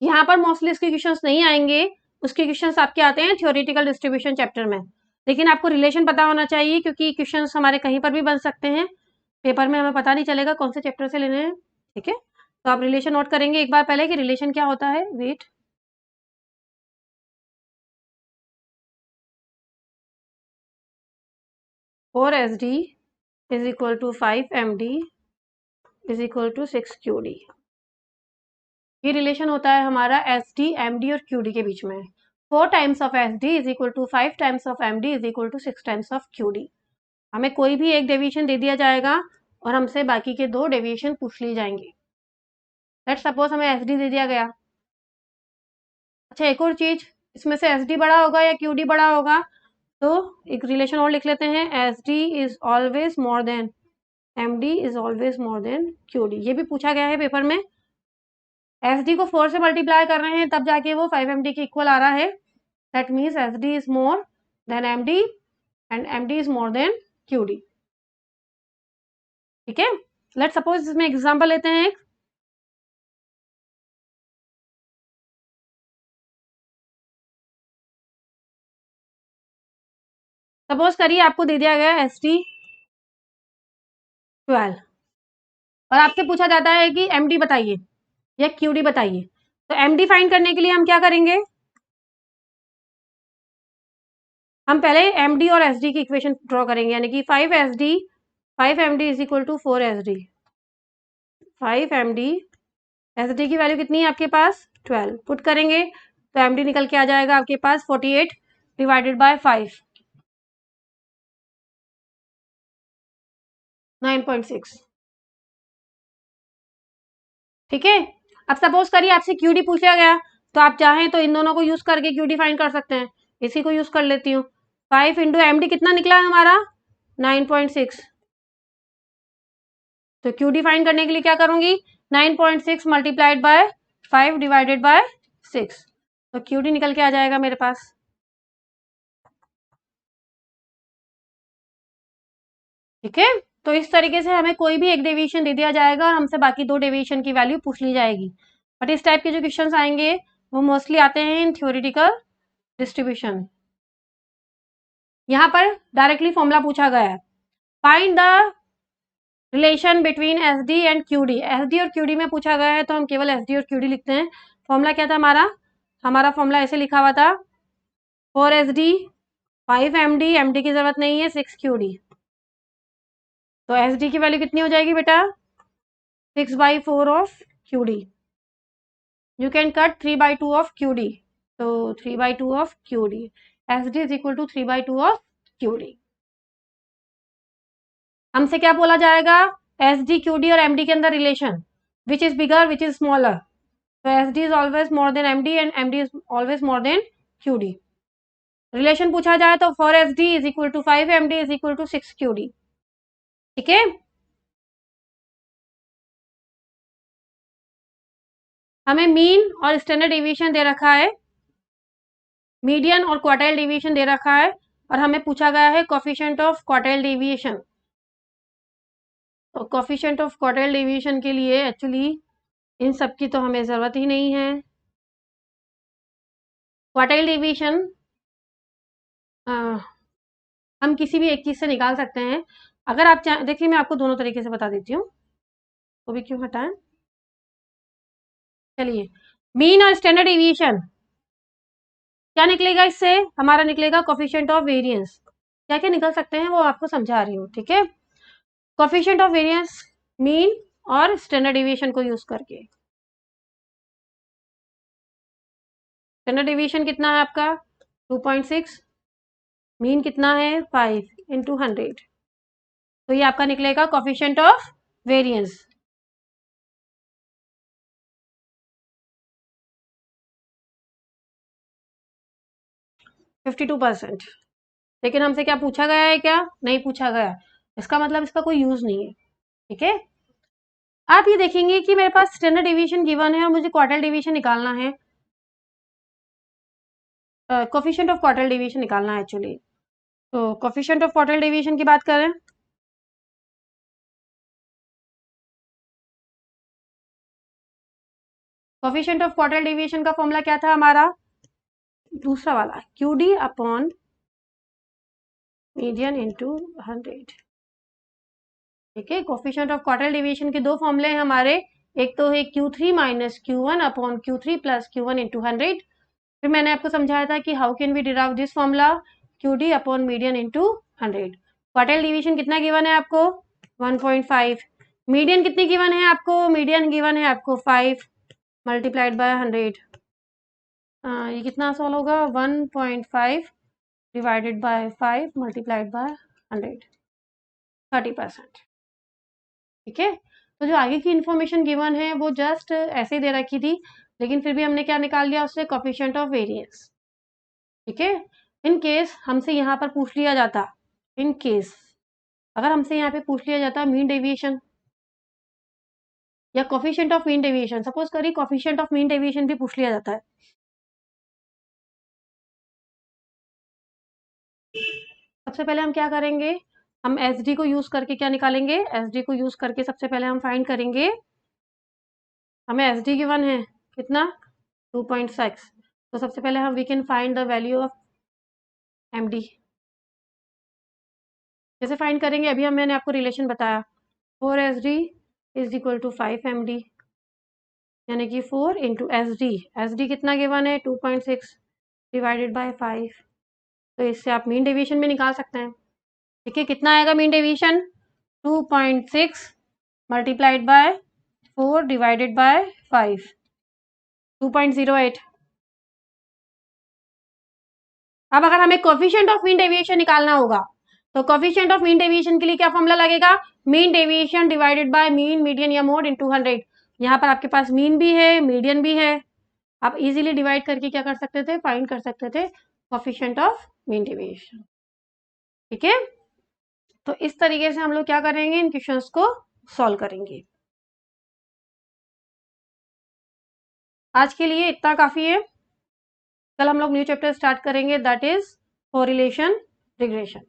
यहाँ पर मोस्टली इसके क्वेश्चंस नहीं आएंगे, उसके क्वेश्चंस आपके आते हैं थ्योरेटिकल डिस्ट्रीब्यूशन चैप्टर में। लेकिन आपको रिलेशन पता होना चाहिए, क्योंकि क्वेश्चंस हमारे कहीं पर भी बन सकते हैं, पेपर में हमें पता नहीं चलेगा कौन से चैप्टर से लेने हैं। ठीक है, तो आप रिलेशन नोट करेंगे एक बार पहले कि रिलेशन क्या होता है। Wait, 4SD is equal to 5MD is equal to 6QD। ये रिलेशन होता है हमारा SD, MD और QD के बीच में। 4 times of SD is equal to 5 times of MD is equal to 6 times of QD। हमें कोई भी एक डेविएशन दे दिया जाएगा और हमसे बाकी के 2 डेविएशन पूछ ली जाएंगे। लेट्स सपोज हमें एस डी दे दिया गया। अच्छा, एक और चीज, इसमें से एस डी बड़ा होगा या क्यू डी बड़ा होगा, तो एक रिलेशन और लिख लेते हैं, S D is always more than M D is always more than Q D. ये भी पूछा गया है पेपर में। एस डी को 4 से मल्टीप्लाई कर रहे हैं तब जाके वो 5 एम डी के इक्वल आ रहा है। That means S D is more than M D and M D is more than Q D. ठीक है, लेट सपोज इसमें एग्जाम्पल लेते हैं एक। सपोज करिए आपको दे दिया गया एस डी 12 और आपसे पूछा जाता है कि एम डी बताइए या क्यू डी बताइए। तो एम डी फाइंड करने के लिए हम क्या करेंगे, हम पहले एम डी और एस डी की इक्वेशन ड्रॉ करेंगे, यानी कि 5 M D is equal to 4 S D. 5 M D, S D की वैल्यू कितनी है आपके पास 12, पुट करेंगे तो एम डी निकल के आ जाएगा आपके पास 48 डिवाइडेड बाय 5, 9.6। ठीक है, अब सपोज करिए आपसे क्यू डी पूछा गया, तो आप चाहें तो इन दोनों को यूज करके क्यू डी फाइंड कर सकते हैं। इसी को यूज कर लेती हूँ। 5 इंटू एम डी कितना निकला है हमारा 9.6। तो क्यू डी फाइंड करने के लिए क्या करूंगी, 9.6 मल्टीप्लाइड बाय 5 डिवाइडेड बाय 6, तो क्यू डी निकल के आ जाएगा मेरे पास। ठीक है, तो इस तरीके से हमें कोई भी एक डेविएशन दे दिया जाएगा और हमसे बाकी 2 डेविएशन की वैल्यू पूछ ली जाएगी। बट इस टाइप के जो क्वेश्चंस आएंगे वो मोस्टली आते हैं इन थ्योरेटिकल डिस्ट्रीब्यूशन। यहाँ पर डायरेक्टली फॉर्मूला पूछा गया है, find the relation between S D and Q D. S D और क्यू डी में पूछा गया है तो हम केवल एस डी और क्यू डी लिखते हैं। फॉर्मूला क्या था हमारा फॉर्मूला ऐसे लिखा हुआ था, 4 एस डी 5 एम डी की जरूरत नहीं है, 6 क्यू डी। तो एस डी की वैल्यू कितनी हो जाएगी बेटा 6/4 of Q D. You can cut 3/2 of Q D, तो 3/2 of Q D, S D is equal to 3/2 of Q D. हमसे क्या बोला जाएगा, एस डी क्यू डी और एम डी के अंदर relation, which is bigger which is smaller. तो S D is always more than M D and M D is always more than Q D. Relation पूछा जाए तो 4 S D is equal to 5 M D is equal to 6 Q D. ठीक है, हमें mean और standard deviation दे रखा है, मीडियन और क्वार्टाइल डेविएशन दे रखा है, और हमें पूछा गया है कोफिशिएंट ऑफ क्वार्टाइल डेविएशन। तो कोफिशिएंट ऑफ क्वार्टाइल डेविएशन के लिए एक्चुअली इन सब की तो हमें ज़रूरत ही नहीं है। क्वार्टाइल डेविएशन हम किसी भी एक चीज़ से निकाल सकते हैं। अगर आप देखिए, मैं आपको दोनों तरीके से बता देती हूँ, वो भी क्यों हटाएं। चलिए, मीन और स्टैंडर्ड डेविएशन क्या निकलेगा, इससे हमारा निकलेगा कोफिशिएंट ऑफ वेरिएंस। क्या क्या निकल सकते हैं वो आपको समझा रही हूँ। ठीक है, कोफिशिएंट ऑफ वेरिएंस मीन और स्टैंडर्ड डेविएशन को यूज करके। स्टैंडर्ड डेविएशन कितना है आपका 2.6, मीन कितना है 5 इंटू 100, तो ये आपका निकलेगा कोफिशिएंट ऑफ वेरिएंस। %52। लेकिन हमसे क्या पूछा गया है, क्या नहीं पूछा गया, इसका मतलब इसका कोई यूज नहीं है। ठीक है, आप ये देखेंगे कि मेरे पास स्टैंडर्ड डेविएशन गिवन है और मुझे क्वार्टाइल डेविएशन निकालना है, कोफिशिएंट ऑफ क्वार्टाइल डेविएशन निकालना है एक्चुअली। तो कोफिशिएंट ऑफ क्वार्टाइल डेविएशन की बात करें, कोफिशिएंट ऑफ क्वार्टाइल डेविएशन का फॉर्मूला क्या था हमारा, दूसरा वाला, Q D upon median into 100। ठीक है, कोफिशिएंट ऑफ क्वार्टाइल डेविएशन के 2 फॉर्मूले हैं हमारे, एक तो है Q3 minus Q1 upon Q3 plus Q1 into 100। फिर मैंने आपको समझाया था कि how can we derive this formula, QD upon median into 100। Quartile deviation कितना गिवन है आपको 1.5, मीडियन कितनी गिवन है आपको, मीडियन गिवन है आपको 5 मल्टीप्लाइड बाय 100। ये कितना सॉल्व होगा 1.5 डिवाइडेड बाय 5 मल्टीप्लाइड बाय 100। 30%। ठीक है, तो जो आगे की इंफॉर्मेशन गिवन है वो जस्ट ऐसे ही दे रखी थी, लेकिन फिर भी हमने क्या निकाल लिया उससे, कोफिशिएंट ऑफ वेरिएंस। ठीक है, इन केस हमसे यहाँ पर पूछ लिया जाता, इन केस अगर हमसे यहाँ पे पूछ लिया जाता मीन डेविएशन या coefficient of mean deviation, suppose करिए कोफिशिएंट ऑफ मीन डेविएशन भी पूछ लिया जाता है, सबसे पहले हम क्या करेंगे, हम एस डी को यूज करके क्या निकालेंगे, एस डी को यूज करके सबसे पहले हम फाइंड करेंगे, हमें एस डी गिवन है कितना 2.6, तो सबसे पहले हम we can find the value of M D. कैसे फाइंड करेंगे, अभी मैंने आपको रिलेशन बताया, 4 S D is equal to 5 M D, यानी कि 4 इंटू एस डी कितना गिवन है 2.6 डिवाइडेड बाय 5, तो इससे आप मीन डेविएशन में निकाल सकते हैं। ठीक है, कितना आएगा mean deviation, 2.6 multiplied by 4 divided by 5, 2.08। अब अगर हमें कोफिशिएंट ऑफ मीन डेविएशन निकालना होगा, तो कोफिशिएंट ऑफ मीन डेविएशन के लिए क्या फॉर्मूला लगेगा, mean deviation divided by mean, median या मोड इनटू 100। यहाँ पर आपके पास मीन भी है, मीडियन भी है, आप इजीली डिवाइड करके क्या कर सकते थे, फाइंड कर सकते थे कोफिशिएंट ऑफ मीन डेविएशन। ठीक है, तो इस तरीके से हम लोग क्या करेंगे, इन क्वेश्चंस को सॉल्व करेंगे। आज के लिए इतना काफी है, कल हम लोग न्यू चैप्टर स्टार्ट करेंगे, दैट इज कोरिलेशन रिग्रेशन।